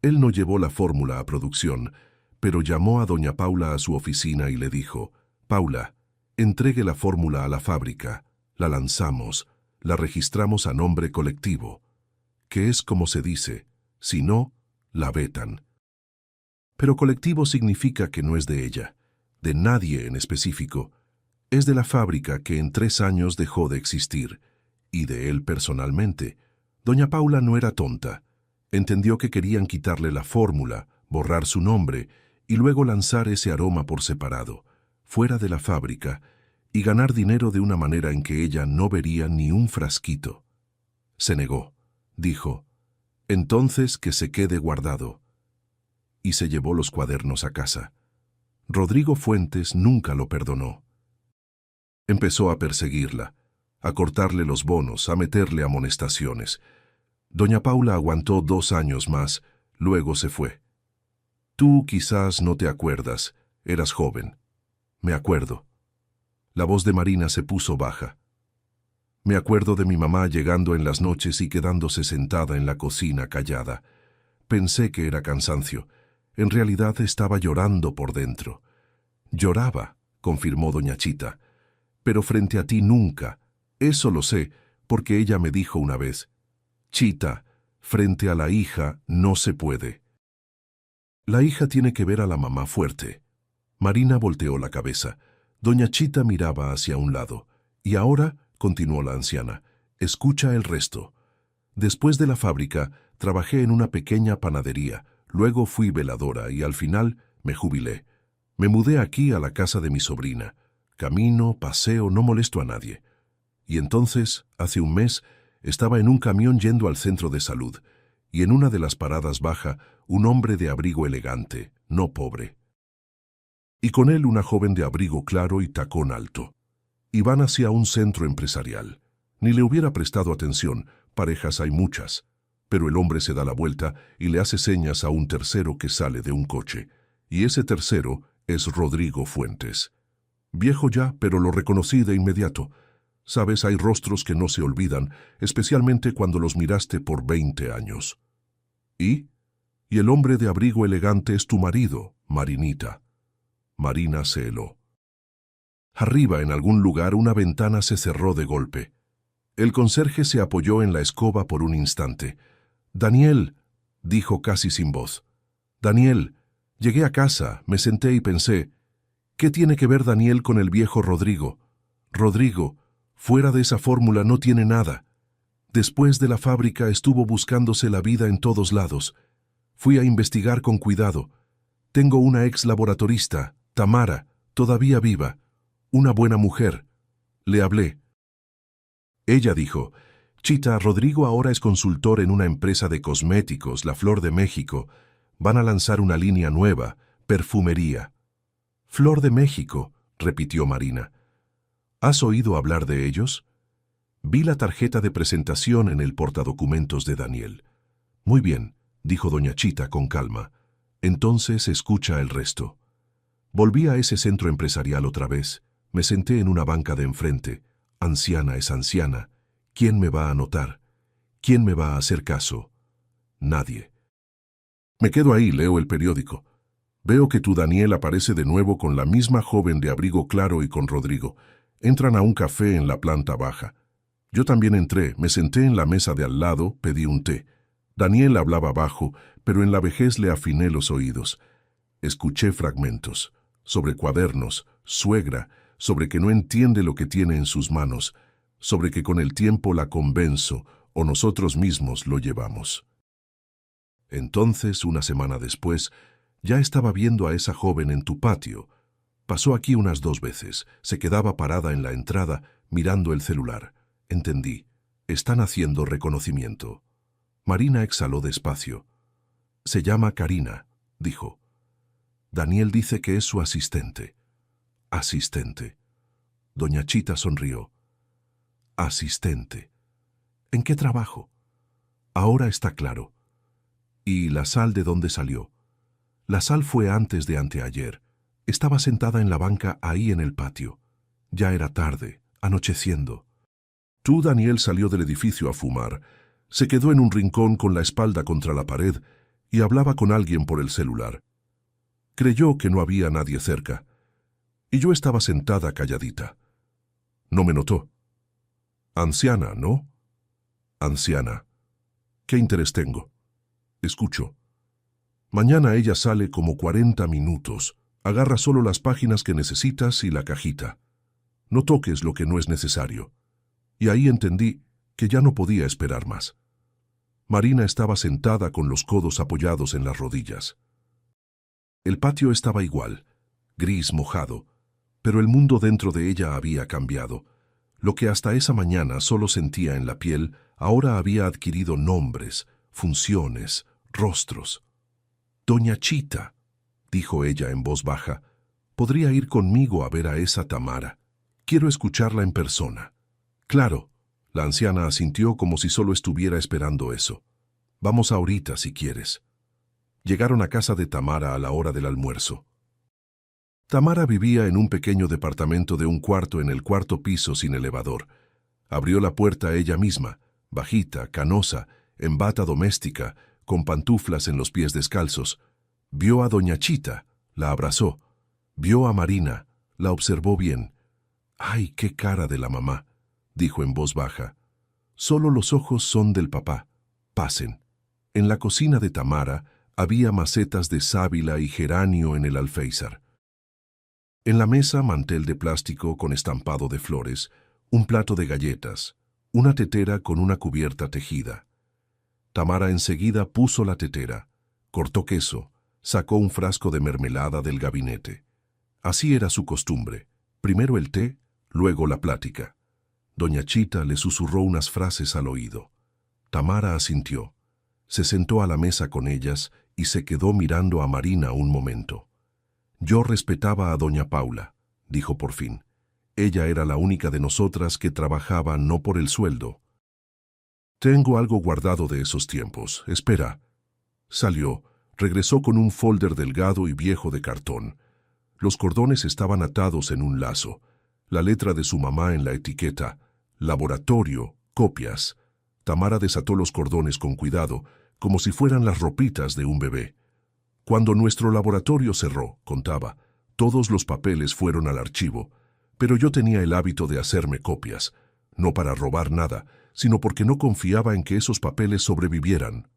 Él no llevó la fórmula a producción, pero llamó a doña Paula a su oficina y le dijo, Paula, entregue la fórmula a la fábrica, la lanzamos, la registramos a nombre colectivo, que es como se dice, si no, la vetan. Pero colectivo significa que no es de ella, de nadie en específico, es de la fábrica que en 3 años dejó de existir, y de él personalmente. Doña Paula no era tonta. Entendió que querían quitarle la fórmula, borrar su nombre y luego lanzar ese aroma por separado, fuera de la fábrica, y ganar dinero de una manera en que ella no vería ni un frasquito. Se negó. Dijo, entonces que se quede guardado. Y se llevó los cuadernos a casa. Rodrigo Fuentes nunca lo perdonó. Empezó a perseguirla, a cortarle los bonos, a meterle amonestaciones. Doña Paula aguantó 2 años más, luego se fue. Tú quizás no te acuerdas, eras joven. Me acuerdo. La voz de Marina se puso baja. Me acuerdo de mi mamá llegando en las noches y quedándose sentada en la cocina callada. Pensé que era cansancio. En realidad estaba llorando por dentro. Lloraba, confirmó doña Chita. Pero frente a ti nunca. Eso lo sé, porque ella me dijo una vez. Chita, frente a la hija no se puede. La hija tiene que ver a la mamá fuerte. Marina volteó la cabeza. Doña Chita miraba hacia un lado. Y ahora, continuó la anciana, escucha el resto. Después de la fábrica, trabajé en una pequeña panadería, luego fui veladora y al final me jubilé. Me mudé aquí a la casa de mi sobrina. Camino, paseo, no molesto a nadie. Y entonces, hace un mes, estaba en un camión yendo al centro de salud, y en una de las paradas baja un hombre de abrigo elegante, no pobre. Y con él una joven de abrigo claro y tacón alto. Y van hacia un centro empresarial. Ni le hubiera prestado atención, parejas hay muchas. Pero el hombre se da la vuelta y le hace señas a un tercero que sale de un coche. Y ese tercero es Rodrigo Fuentes. Viejo ya, pero lo reconocí de inmediato. Sabes, hay rostros que no se olvidan, especialmente cuando los miraste por 20 años. ¿Y? Y el hombre de abrigo elegante es tu marido, Marinita. Marina se heló. Arriba, en algún lugar, una ventana se cerró de golpe. El conserje se apoyó en la escoba por un instante. «Daniel», dijo casi sin voz. «Daniel, llegué a casa, me senté y pensé, ¿qué tiene que ver Daniel con el viejo Rodrigo? Rodrigo, fuera de esa fórmula no tiene nada. Después de la fábrica estuvo buscándose la vida en todos lados. Fui a investigar con cuidado. Tengo una ex laboratorista, Tamara, todavía viva. Una buena mujer. Le hablé. Ella dijo, «Chita, Rodrigo ahora es consultor en una empresa de cosméticos, La Flor de México. Van a lanzar una línea nueva, perfumería». «Flor de México», repitió Marina. «¿Has oído hablar de ellos?» Vi la tarjeta de presentación en el portadocumentos de Daniel. «Muy bien», dijo doña Chita con calma. «Entonces escucha el resto». Volví a ese centro empresarial otra vez. Me senté en una banca de enfrente. Anciana es anciana. ¿Quién me va a notar? ¿Quién me va a hacer caso? Nadie. Me quedo ahí, leo el periódico. Veo que tu Daniel aparece de nuevo con la misma joven de abrigo claro y con Rodrigo. Entran a un café en la planta baja. Yo también entré, me senté en la mesa de al lado, pedí un té. Daniel hablaba bajo, pero en la vejez le afiné los oídos. Escuché fragmentos, sobre cuadernos, suegra, sobre que no entiende lo que tiene en sus manos, sobre que con el tiempo la convenzo o nosotros mismos lo llevamos. Entonces, una semana después, ya estaba viendo a esa joven en tu patio. Pasó aquí unas 2 veces, se quedaba parada en la entrada, mirando el celular. Entendí, están haciendo reconocimiento. Marina exhaló despacio. Se llama Karina, dijo. Daniel dice que es su asistente. Asistente. Doña Chita sonrió. Asistente. ¿En qué trabajo? Ahora está claro. ¿Y la sal de dónde salió? La sal fue antes de anteayer. Estaba sentada en la banca ahí en el patio. Ya era tarde, anocheciendo. Tú, Daniel, salió del edificio a fumar. Se quedó en un rincón con la espalda contra la pared y hablaba con alguien por el celular. Creyó que no había nadie cerca. Y yo estaba sentada calladita. No me notó. Anciana, ¿no? Anciana. ¿Qué interés tengo? Escucho. Mañana ella sale como 40 minutos. Agarra solo las páginas que necesitas y la cajita. No toques lo que no es necesario. Y ahí entendí que ya no podía esperar más. Marina estaba sentada con los codos apoyados en las rodillas. El patio estaba igual, gris mojado, pero el mundo dentro de ella había cambiado. Lo que hasta esa mañana solo sentía en la piel, ahora había adquirido nombres, funciones, rostros. «Doña Chita», dijo ella en voz baja, «podría ir conmigo a ver a esa Tamara. Quiero escucharla en persona». «Claro», la anciana asintió como si solo estuviera esperando eso. «Vamos ahorita si quieres». Llegaron a casa de Tamara a la hora del almuerzo. Tamara vivía en un pequeño departamento de un cuarto en el 4º piso sin elevador. Abrió la puerta ella misma, bajita, canosa, en bata doméstica, con pantuflas en los pies descalzos. Vio a doña Chita, la abrazó. Vio a Marina, la observó bien. «¡Ay, qué cara de la mamá!», dijo en voz baja. «Solo los ojos son del papá. Pasen». En la cocina de Tamara había macetas de sábila y geranio en el alféizar. En la mesa, mantel de plástico con estampado de flores, un plato de galletas, una tetera con una cubierta tejida. Tamara enseguida puso la tetera, cortó queso, sacó un frasco de mermelada del gabinete. Así era su costumbre, primero el té, luego la plática. Doña Chita le susurró unas frases al oído. Tamara asintió. Se sentó a la mesa con ellas y se quedó mirando a Marina un momento. «Yo respetaba a doña Paula», dijo por fin. «Ella era la única de nosotras que trabajaba no por el sueldo». «Tengo algo guardado de esos tiempos. Espera». Salió, regresó con un folder delgado y viejo de cartón. Los cordones estaban atados en un lazo. La letra de su mamá en la etiqueta. Laboratorio, copias. Tamara desató los cordones con cuidado, como si fueran las ropitas de un bebé. «Cuando nuestro laboratorio cerró», contaba, «todos los papeles fueron al archivo, pero yo tenía el hábito de hacerme copias, no para robar nada, sino porque no confiaba en que esos papeles sobrevivieran.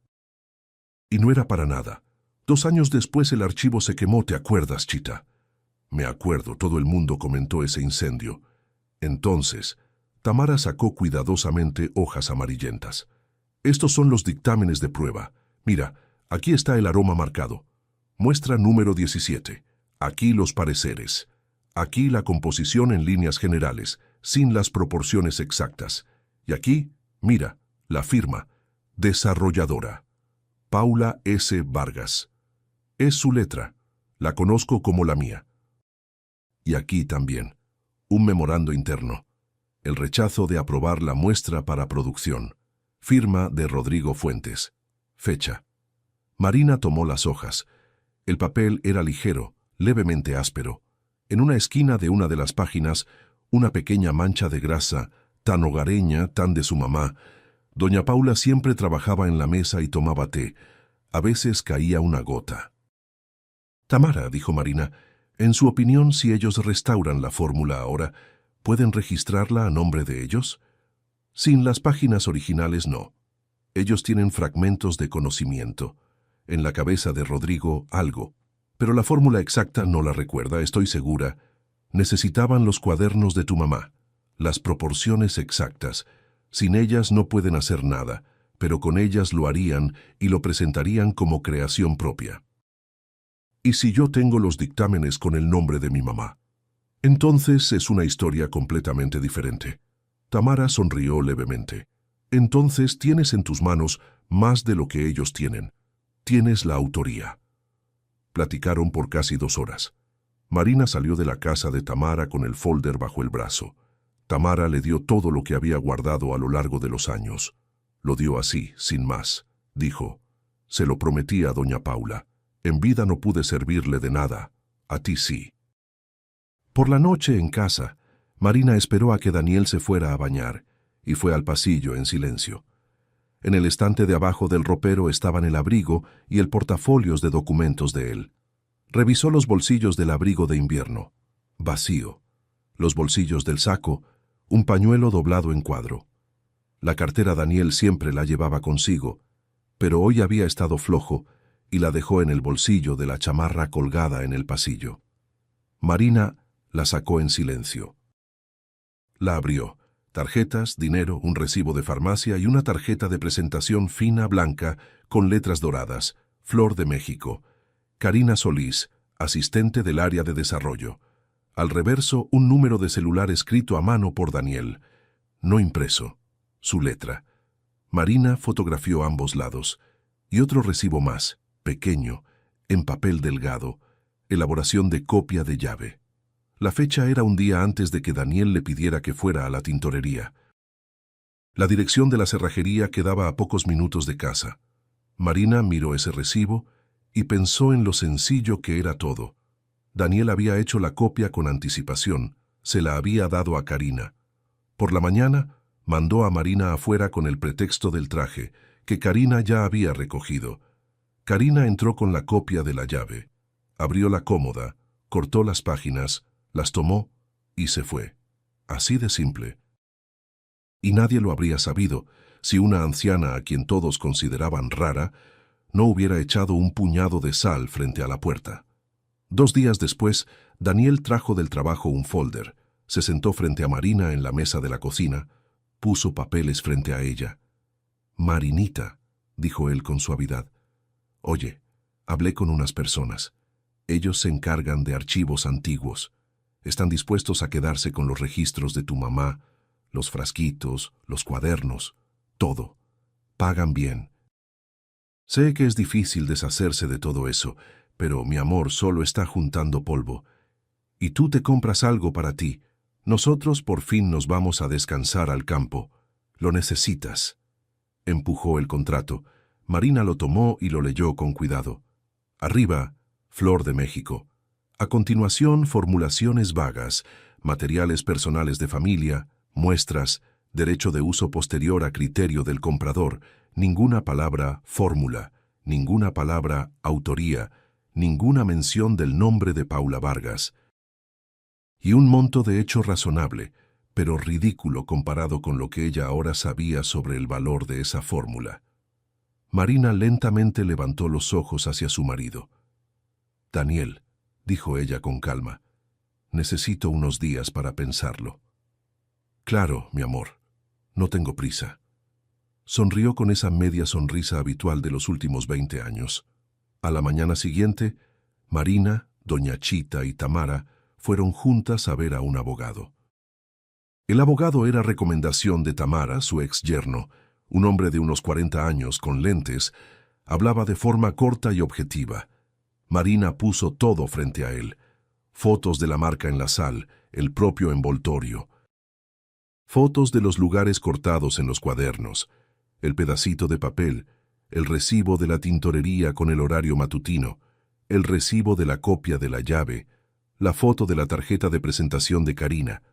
Y no era para nada. 2 años después el archivo se quemó, ¿te acuerdas, Chita?» «Me acuerdo, todo el mundo comentó ese incendio». Entonces, Tamara sacó cuidadosamente hojas amarillentas. «Estos son los dictámenes de prueba. Mira, aquí está el aroma marcado. Muestra número 17. Aquí los pareceres. Aquí la composición en líneas generales, sin las proporciones exactas. Y aquí, mira, la firma, desarrolladora, Paula S. Vargas. Es su letra, la conozco como la mía. Y aquí también, un memorando interno, el rechazo de aprobar la muestra para producción, firma de Rodrigo Fuentes, fecha. Marina tomó las hojas. El papel era ligero, levemente áspero. En una esquina de una de las páginas, una pequeña mancha de grasa, tan hogareña, tan de su mamá. Doña Paula siempre trabajaba en la mesa y tomaba té. A veces caía una gota. Tamara, dijo Marina, en su opinión, si ellos restauran la fórmula ahora, ¿pueden registrarla a nombre de ellos? Sin las páginas originales, no. Ellos tienen fragmentos de conocimiento. En la cabeza de Rodrigo, algo. Pero la fórmula exacta no la recuerda, estoy segura. Necesitaban los cuadernos de tu mamá, las proporciones exactas. Sin ellas no pueden hacer nada, pero con ellas lo harían y lo presentarían como creación propia. ¿Y si yo tengo los dictámenes con el nombre de mi mamá? Entonces es una historia completamente diferente. Tamara sonrió levemente. Entonces tienes en tus manos más de lo que ellos tienen. Tienes la autoría. Platicaron por casi 2 horas. Marina salió de la casa de Tamara con el folder bajo el brazo. Tamara le dio todo lo que había guardado a lo largo de los años. Lo dio así, sin más. Dijo, se lo prometí a doña Paula. En vida no pude servirle de nada. A ti sí. Por la noche en casa, Marina esperó a que Daniel se fuera a bañar y fue al pasillo en silencio. En el estante de abajo del ropero estaban el abrigo y el portafolios de documentos de él. Revisó los bolsillos del abrigo de invierno. Vacío. Los bolsillos del saco, un pañuelo doblado en cuadro. La cartera Daniel siempre la llevaba consigo, pero hoy había estado flojo y la dejó en el bolsillo de la chamarra colgada en el pasillo. Marina la sacó en silencio. La abrió. Tarjetas, dinero, un recibo de farmacia y una tarjeta de presentación fina blanca con letras doradas. Flor de México. Karina Solís, asistente del área de desarrollo. Al reverso, un número de celular escrito a mano por Daniel. No impreso. Su letra. Marina fotografió ambos lados. Y otro recibo más, pequeño, en papel delgado. Elaboración de copia de llave. La fecha era un día antes de que Daniel le pidiera que fuera a la tintorería. La dirección de la cerrajería quedaba a pocos minutos de casa. Marina miró ese recibo y pensó en lo sencillo que era todo. Daniel había hecho la copia con anticipación, se la había dado a Karina. Por la mañana, mandó a Marina afuera con el pretexto del traje, que Karina ya había recogido. Karina entró con la copia de la llave. Abrió la cómoda, cortó las páginas, las tomó y se fue. Así de simple. Y nadie lo habría sabido si una anciana a quien todos consideraban rara no hubiera echado un puñado de sal frente a la puerta. 2 días después, Daniel trajo del trabajo un folder, se sentó frente a Marina en la mesa de la cocina, puso papeles frente a ella. «Marinita», dijo él con suavidad. «Oye, hablé con unas personas. Ellos se encargan de archivos antiguos. Están dispuestos a quedarse con los registros de tu mamá, los frasquitos, los cuadernos, todo. Pagan bien. Sé que es difícil deshacerse de todo eso, pero mi amor solo está juntando polvo. Y tú te compras algo para ti. Nosotros por fin nos vamos a descansar al campo. Lo necesitas». Empujó el contrato. Marina lo tomó y lo leyó con cuidado. Arriba, Flor de México. A continuación, formulaciones vagas, materiales personales de familia, muestras, derecho de uso posterior a criterio del comprador, ninguna palabra fórmula, ninguna palabra autoría, ninguna mención del nombre de Paula Vargas. Y un monto de hecho razonable, pero ridículo comparado con lo que ella ahora sabía sobre el valor de esa fórmula. Marina lentamente levantó los ojos hacia su marido. «Daniel», dijo ella con calma, «necesito unos días para pensarlo». «Claro, mi amor, no tengo prisa». Sonrió con esa media sonrisa habitual de los últimos 20 años. A la mañana siguiente, Marina, doña Chita y Tamara fueron juntas a ver a un abogado. El abogado era recomendación de Tamara, su ex yerno, un hombre de unos 40 años con lentes. Hablaba de forma corta y objetiva. Marina puso todo frente a él. Fotos de la marca en la sal, el propio envoltorio. Fotos de los lugares cortados en los cuadernos, el pedacito de papel, el recibo de la tintorería con el horario matutino, el recibo de la copia de la llave, la foto de la tarjeta de presentación de Karina,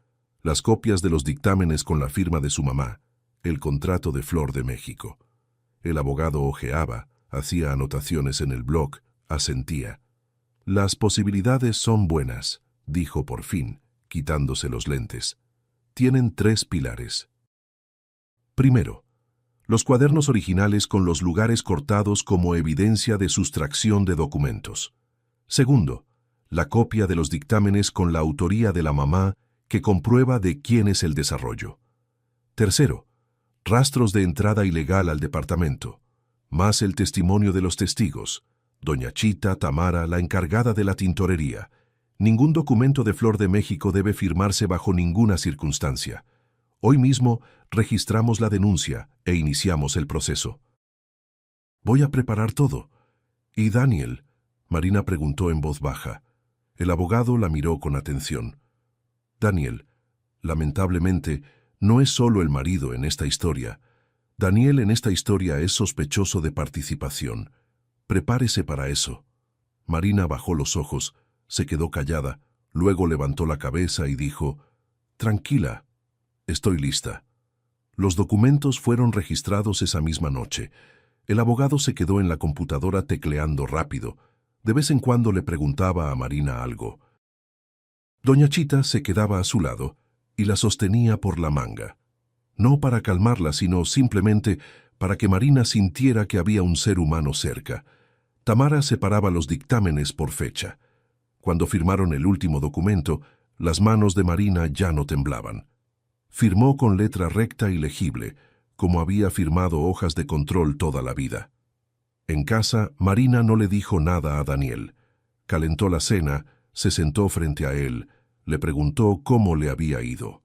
las copias de los dictámenes con la firma de su mamá, el contrato de Flor de México. El abogado hojeaba, hacía anotaciones en el blog, asentía. Las posibilidades son buenas, dijo por fin, quitándose los lentes. Tienen 3 pilares. Primero, los cuadernos originales con los lugares cortados como evidencia de sustracción de documentos. Segundo, la copia de los dictámenes con la autoría de la mamá que comprueba de quién es el desarrollo. Tercero, rastros de entrada ilegal al departamento, más el testimonio de los testigos, doña Chita, Tamara, la encargada de la tintorería. Ningún documento de Flor de México debe firmarse bajo ninguna circunstancia. Hoy mismo registramos la denuncia e iniciamos el proceso. Voy a preparar todo. ¿Y Daniel? Marina preguntó en voz baja. El abogado la miró con atención. Daniel, lamentablemente, no es solo el marido en esta historia. Daniel en esta historia es sospechoso de participación. Prepárese para eso. Marina bajó los ojos, se quedó callada, luego levantó la cabeza y dijo, «Tranquila, estoy lista». Los documentos fueron registrados esa misma noche. El abogado se quedó en la computadora tecleando rápido. De vez en cuando le preguntaba a Marina algo. Doña Chita se quedaba a su lado y la sostenía por la manga. No para calmarla, sino simplemente para que Marina sintiera que había un ser humano cerca. Tamara separaba los dictámenes por fecha. Cuando firmaron el último documento, las manos de Marina ya no temblaban. Firmó con letra recta y legible, como había firmado hojas de control toda la vida. En casa, Marina no le dijo nada a Daniel. Calentó la cena, se sentó frente a él, le preguntó cómo le había ido.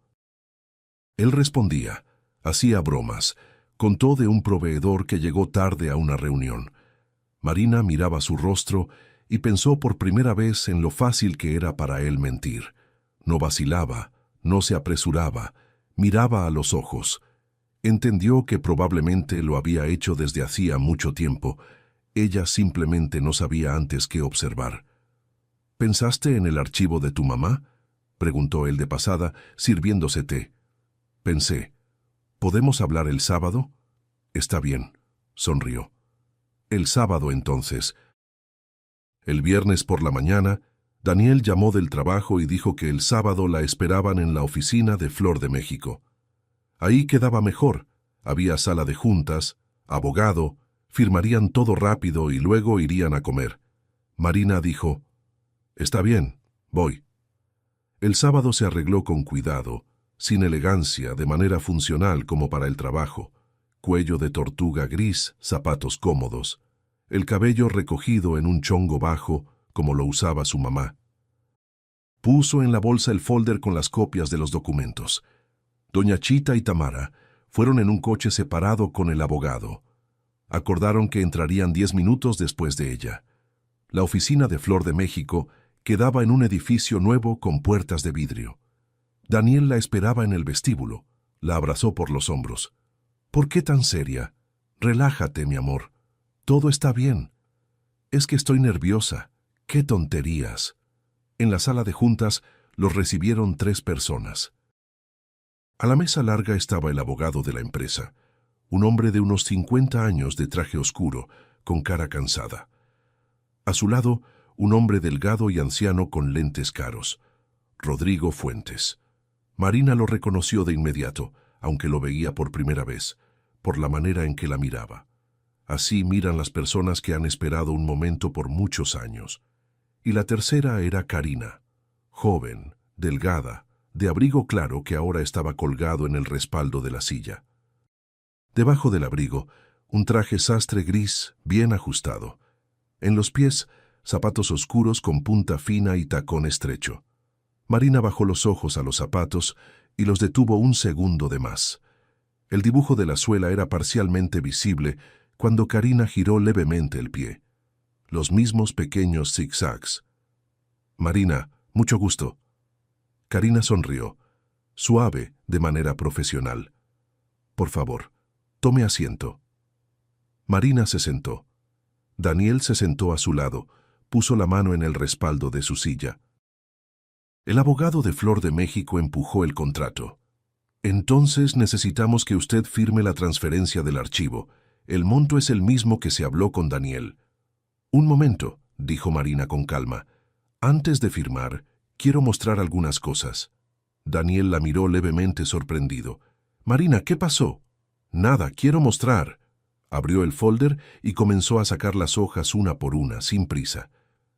Él respondía, hacía bromas, contó de un proveedor que llegó tarde a una reunión. Marina miraba su rostro y pensó por primera vez en lo fácil que era para él mentir. No vacilaba, no se apresuraba, miraba a los ojos. Entendió que probablemente lo había hecho desde hacía mucho tiempo. Ella simplemente no sabía antes qué observar. ¿Pensaste en el archivo de tu mamá?, preguntó él de pasada, sirviéndose té. Pensé. ¿Podemos hablar el sábado? Está bien, sonrió. El sábado entonces. El viernes por la mañana, Daniel llamó del trabajo y dijo que el sábado la esperaban en la oficina de Flor de México. Ahí quedaba mejor. Había sala de juntas, abogado, firmarían todo rápido y luego irían a comer. Marina dijo, «Está bien, voy». El sábado se arregló con cuidado, sin elegancia, de manera funcional como para el trabajo. Cuello de tortuga gris, zapatos cómodos. El cabello recogido en un chongo bajo, como lo usaba su mamá. Puso en la bolsa el folder con las copias de los documentos. Doña Chita y Tamara fueron en un coche separado con el abogado. Acordaron que entrarían 10 minutos después de ella. La oficina de Flor de México quedaba en un edificio nuevo con puertas de vidrio. Daniel la esperaba en el vestíbulo. La abrazó por los hombros. «¿Por qué tan seria? Relájate, mi amor. Todo está bien. Es que estoy nerviosa. ¡Qué tonterías!». En la sala de juntas los recibieron 3 personas. A la mesa larga estaba el abogado de la empresa, un hombre de unos 50 años de traje oscuro, con cara cansada. A su lado, un hombre delgado y anciano con lentes caros, Rodrigo Fuentes. Marina lo reconoció de inmediato, aunque lo veía por primera vez, por la manera en que la miraba. Así miran las personas que han esperado un momento por muchos años. Y la tercera era Karina, joven, delgada, de abrigo claro que ahora estaba colgado en el respaldo de la silla. Debajo del abrigo, un traje sastre gris bien ajustado. En los pies, zapatos oscuros con punta fina y tacón estrecho. Marina bajó los ojos a los zapatos y los detuvo un segundo de más. El dibujo de la suela era parcialmente visible cuando Karina giró levemente el pie. Los mismos pequeños zigzags. «Marina, mucho gusto». Karina sonrió, suave, de manera profesional. «Por favor, tome asiento». Marina se sentó. Daniel se sentó a su lado, puso la mano en el respaldo de su silla. El abogado de Flor de México empujó el contrato. «Entonces necesitamos que usted firme la transferencia del archivo. El monto es el mismo que se habló con Daniel». «Un momento», dijo Marina con calma. «Antes de firmar, quiero mostrar algunas cosas». Daniel la miró levemente sorprendido. «Marina, ¿qué pasó?» «Nada, quiero mostrar». Abrió el folder y comenzó a sacar las hojas una por una, sin prisa.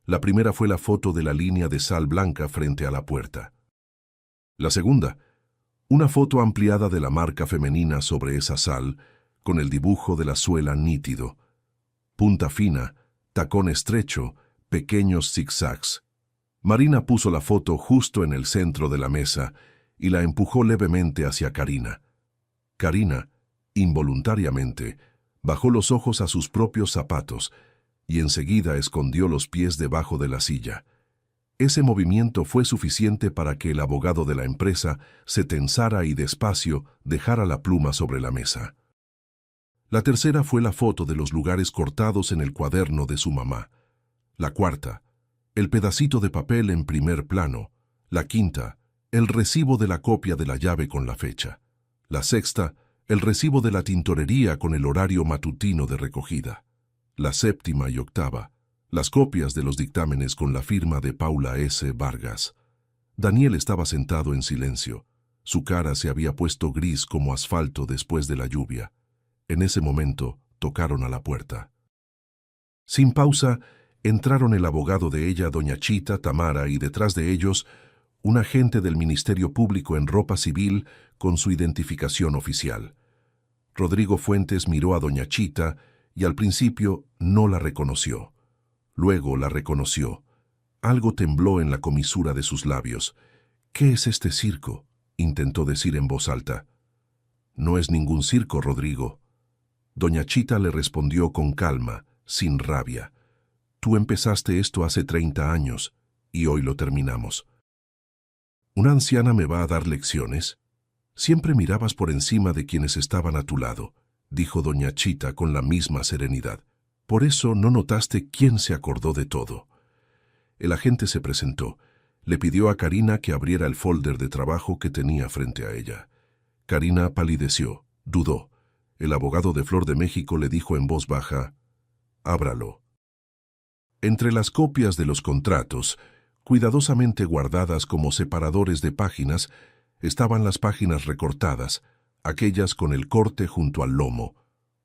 La primera fue la foto de la línea de sal blanca frente a la puerta. La segunda, una foto ampliada de la marca femenina sobre esa sal, con el dibujo de la suela nítido. Punta fina, tacón estrecho, pequeños zigzags. Marina puso la foto justo en el centro de la mesa y la empujó levemente hacia Karina. Karina, involuntariamente, bajó los ojos a sus propios zapatos y enseguida escondió los pies debajo de la silla. Ese movimiento fue suficiente para que el abogado de la empresa se tensara y despacio dejara la pluma sobre la mesa. La tercera fue la foto de los lugares cortados en el cuaderno de su mamá. La cuarta, el pedacito de papel en primer plano. La quinta, el recibo de la copia de la llave con la fecha. La sexta, el recibo de la tintorería con el horario matutino de recogida. La séptima y octava, las copias de los dictámenes con la firma de Paula S. Vargas. Daniel estaba sentado en silencio. Su cara se había puesto gris como asfalto después de la lluvia. En ese momento tocaron a la puerta. Sin pausa, entraron el abogado de ella, doña Chita, Tamara, y detrás de ellos, un agente del Ministerio Público en ropa civil con su identificación oficial. Rodrigo Fuentes miró a doña Chita y al principio no la reconoció. Luego la reconoció. Algo tembló en la comisura de sus labios. «¿Qué es este circo?», intentó decir en voz alta. «No es ningún circo, Rodrigo». Doña Chita le respondió con calma, sin rabia. «Tú empezaste esto hace 30 años y hoy lo terminamos». «¿Una anciana me va a dar lecciones? Siempre mirabas por encima de quienes estaban a tu lado», dijo doña Chita con la misma serenidad. «Por eso no notaste quién se acordó de todo». El agente se presentó. Le pidió a Karina que abriera el folder de trabajo que tenía frente a ella. Karina palideció, dudó. El abogado de Flor de México le dijo en voz baja: «Ábralo». Entre las copias de los contratos, cuidadosamente guardadas como separadores de páginas, estaban las páginas recortadas, aquellas con el corte junto al lomo.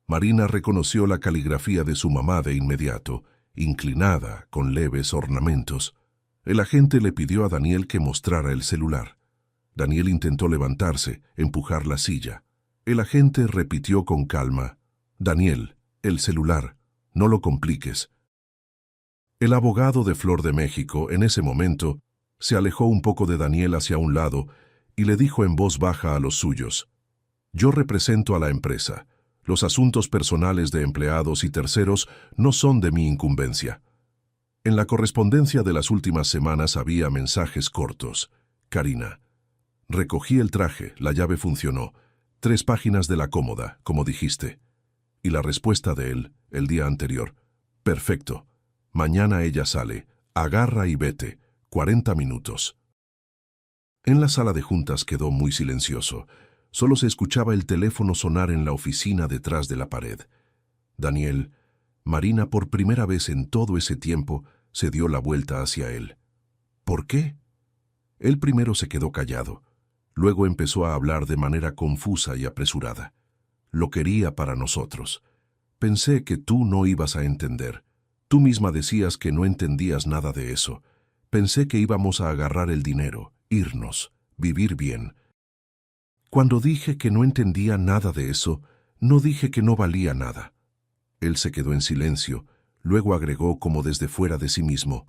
Marina reconoció la caligrafía de su mamá de inmediato, inclinada, con leves ornamentos. El agente le pidió a Daniel que mostrara el celular. Daniel intentó levantarse, empujar la silla. El agente repitió con calma: «Daniel, el celular, no lo compliques». El abogado de Flor de México, en ese momento, se alejó un poco de Daniel hacia un lado y le dijo en voz baja a los suyos: «Yo represento a la empresa. Los asuntos personales de empleados y terceros no son de mi incumbencia». En la correspondencia de las últimas semanas había mensajes cortos. «Karina, recogí el traje, la llave funcionó. 3 páginas de la cómoda, como dijiste». Y la respuesta de él, el día anterior: «Perfecto. Mañana ella sale. Agarra y vete. 40 minutos». En la sala de juntas quedó muy silencioso. Solo se escuchaba el teléfono sonar en la oficina detrás de la pared. Daniel, Marina por primera vez en todo ese tiempo, se dio la vuelta hacia él. ¿Por qué? Él primero se quedó callado. Luego empezó a hablar de manera confusa y apresurada. «Lo quería para nosotros. Pensé que tú no ibas a entender. Tú misma decías que no entendías nada de eso. Pensé que íbamos a agarrar el dinero, irnos, vivir bien. Cuando dije que no entendía nada de eso, no dije que no valía nada». Él se quedó en silencio, luego agregó como desde fuera de sí mismo: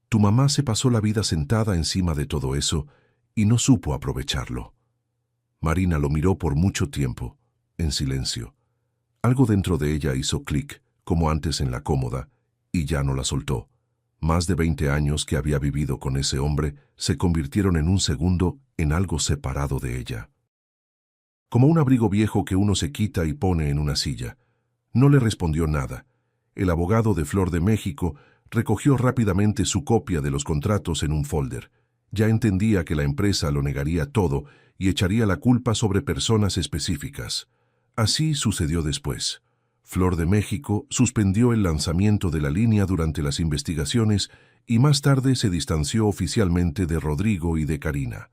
«Tu mamá se pasó la vida sentada encima de todo eso y no supo aprovecharlo». Marina lo miró por mucho tiempo, en silencio. Algo dentro de ella hizo clic, como antes en la cómoda, y ya no la soltó. Más de 20 años que había vivido con ese hombre se convirtieron en un segundo en algo separado de ella. Como un abrigo viejo que uno se quita y pone en una silla. No le respondió nada. El abogado de Flor de México recogió rápidamente su copia de los contratos en un folder. Ya entendía que la empresa lo negaría todo y echaría la culpa sobre personas específicas. Así sucedió después. Flor de México suspendió el lanzamiento de la línea durante las investigaciones y más tarde se distanció oficialmente de Rodrigo y de Karina.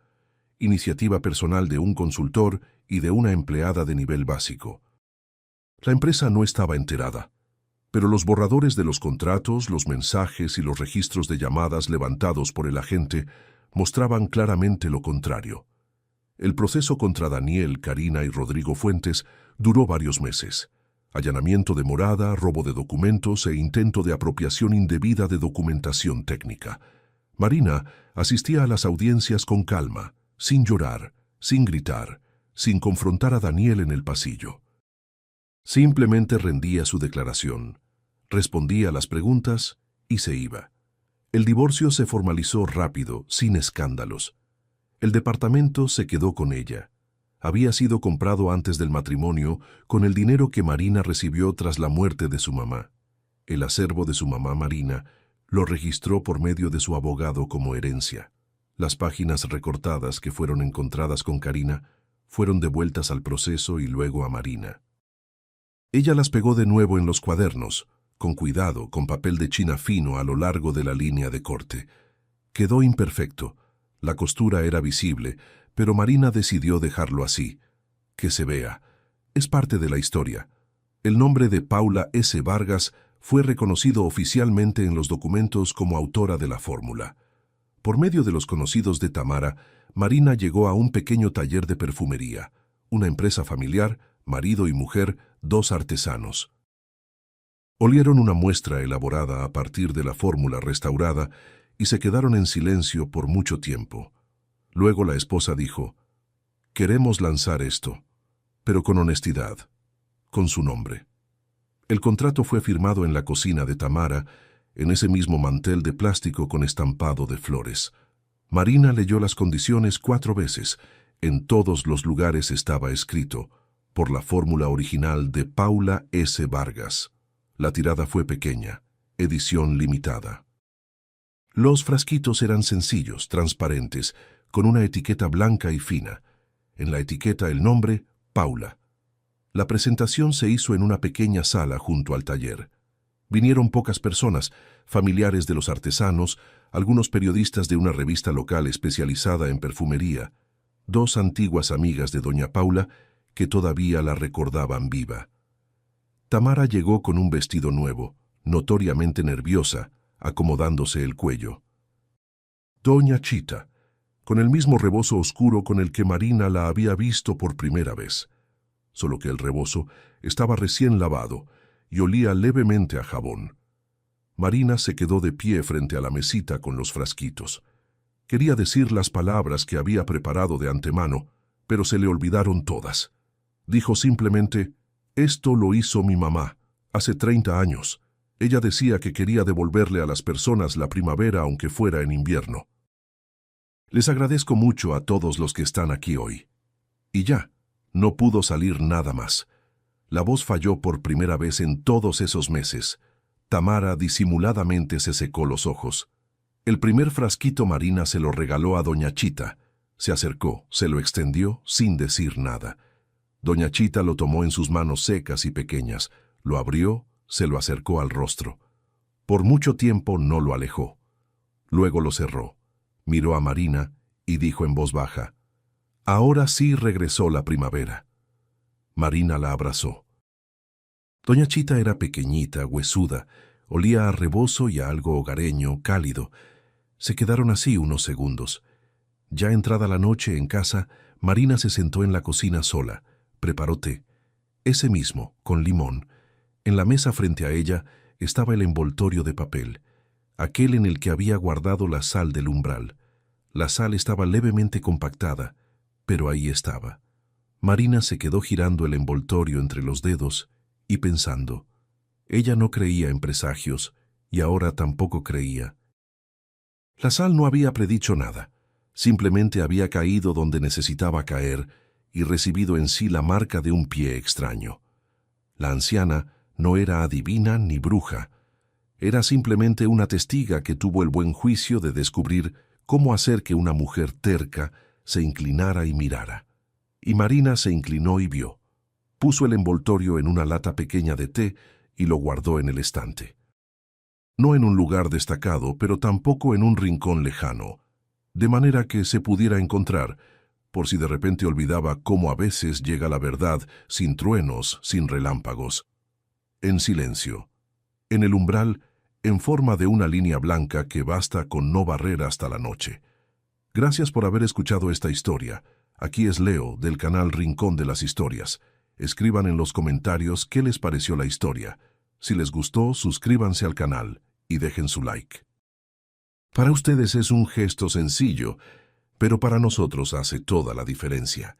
Iniciativa personal de un consultor y de una empleada de nivel básico. La empresa no estaba enterada, pero los borradores de los contratos, los mensajes y los registros de llamadas levantados por el agente mostraban claramente lo contrario. El proceso contra Daniel, Karina y Rodrigo Fuentes duró varios meses. Allanamiento de morada, robo de documentos e intento de apropiación indebida de documentación técnica. Marina asistía a las audiencias con calma, sin llorar, sin gritar, sin confrontar a Daniel en el pasillo. Simplemente rendía su declaración, respondía a las preguntas y se iba. El divorcio se formalizó rápido, sin escándalos. El departamento se quedó con ella. Había sido comprado antes del matrimonio con el dinero que Marina recibió tras la muerte de su mamá. El acervo de su mamá Marina lo registró por medio de su abogado como herencia. Las páginas recortadas que fueron encontradas con Karina fueron devueltas al proceso y luego a Marina. Ella las pegó de nuevo en los cuadernos, con cuidado, con papel de china fino a lo largo de la línea de corte. Quedó imperfecto. La costura era visible, pero Marina decidió dejarlo así. Que se vea. Es parte de la historia. El nombre de Paula S. Vargas fue reconocido oficialmente en los documentos como autora de la fórmula. Por medio de los conocidos de Tamara, Marina llegó a un pequeño taller de perfumería, una empresa familiar, marido y mujer, 2 artesanos. Olieron una muestra elaborada a partir de la fórmula restaurada y se quedaron en silencio por mucho tiempo. Luego la esposa dijo: «Queremos lanzar esto, pero con honestidad, con su nombre». El contrato fue firmado en la cocina de Tamara, en ese mismo mantel de plástico con estampado de flores. Marina leyó las condiciones 4 veces. En todos los lugares estaba escrito: por la fórmula original de Paula S. Vargas. La tirada fue pequeña, edición limitada. Los frasquitos eran sencillos, transparentes, con una etiqueta blanca y fina. En la etiqueta el nombre, Paula. La presentación se hizo en una pequeña sala junto al taller. Vinieron pocas personas, familiares de los artesanos, algunos periodistas de una revista local especializada en perfumería, 2 antiguas amigas de doña Paula que todavía la recordaban viva. Tamara llegó con un vestido nuevo, notoriamente nerviosa, acomodándose el cuello. Doña Chita, con el mismo rebozo oscuro con el que Marina la había visto por primera vez, solo que el rebozo estaba recién lavado y olía levemente a jabón. Marina se quedó de pie frente a la mesita con los frasquitos. Quería decir las palabras que había preparado de antemano, pero se le olvidaron todas. Dijo simplemente: «Esto lo hizo mi mamá, hace 30 años. Ella decía que quería devolverle a las personas la primavera aunque fuera en invierno. Les agradezco mucho a todos los que están aquí hoy». Y ya, no pudo salir nada más. La voz falló por primera vez en todos esos meses. Tamara disimuladamente se secó los ojos. El primer frasquito Marina se lo regaló a doña Chita. Se acercó, se lo extendió sin decir nada. Doña Chita lo tomó en sus manos secas y pequeñas, lo abrió, se lo acercó al rostro. Por mucho tiempo no lo alejó. Luego lo cerró, miró a Marina y dijo en voz baja: «Ahora sí regresó la primavera». Marina la abrazó. Doña Chita era pequeñita, huesuda, olía a rebozo y a algo hogareño, cálido. Se quedaron así unos segundos. Ya entrada la noche en casa, Marina se sentó en la cocina sola, preparó té, ese mismo, con limón. En la mesa frente a ella estaba el envoltorio de papel, aquel en el que había guardado la sal del umbral. La sal estaba levemente compactada, pero ahí estaba. Marina se quedó girando el envoltorio entre los dedos y pensando. Ella no creía en presagios y ahora tampoco creía. La sal no había predicho nada, simplemente había caído donde necesitaba caer y recibido en sí la marca de un pie extraño. La anciana no era adivina ni bruja, era simplemente una testiga que tuvo el buen juicio de descubrir cómo hacer que una mujer terca se inclinara y mirara. Y Marina se inclinó y vio. Puso el envoltorio en una lata pequeña de té y lo guardó en el estante. No en un lugar destacado, pero tampoco en un rincón lejano, de manera que se pudiera encontrar, por si de repente olvidaba cómo a veces llega la verdad sin truenos, sin relámpagos. En silencio, en el umbral, en forma de una línea blanca que basta con no barrer hasta la noche. Gracias por haber escuchado esta historia. Aquí es Leo, del canal Rincón de las Historias. Escriban en los comentarios qué les pareció la historia. Si les gustó, suscríbanse al canal y dejen su like. Para ustedes es un gesto sencillo, pero para nosotros hace toda la diferencia.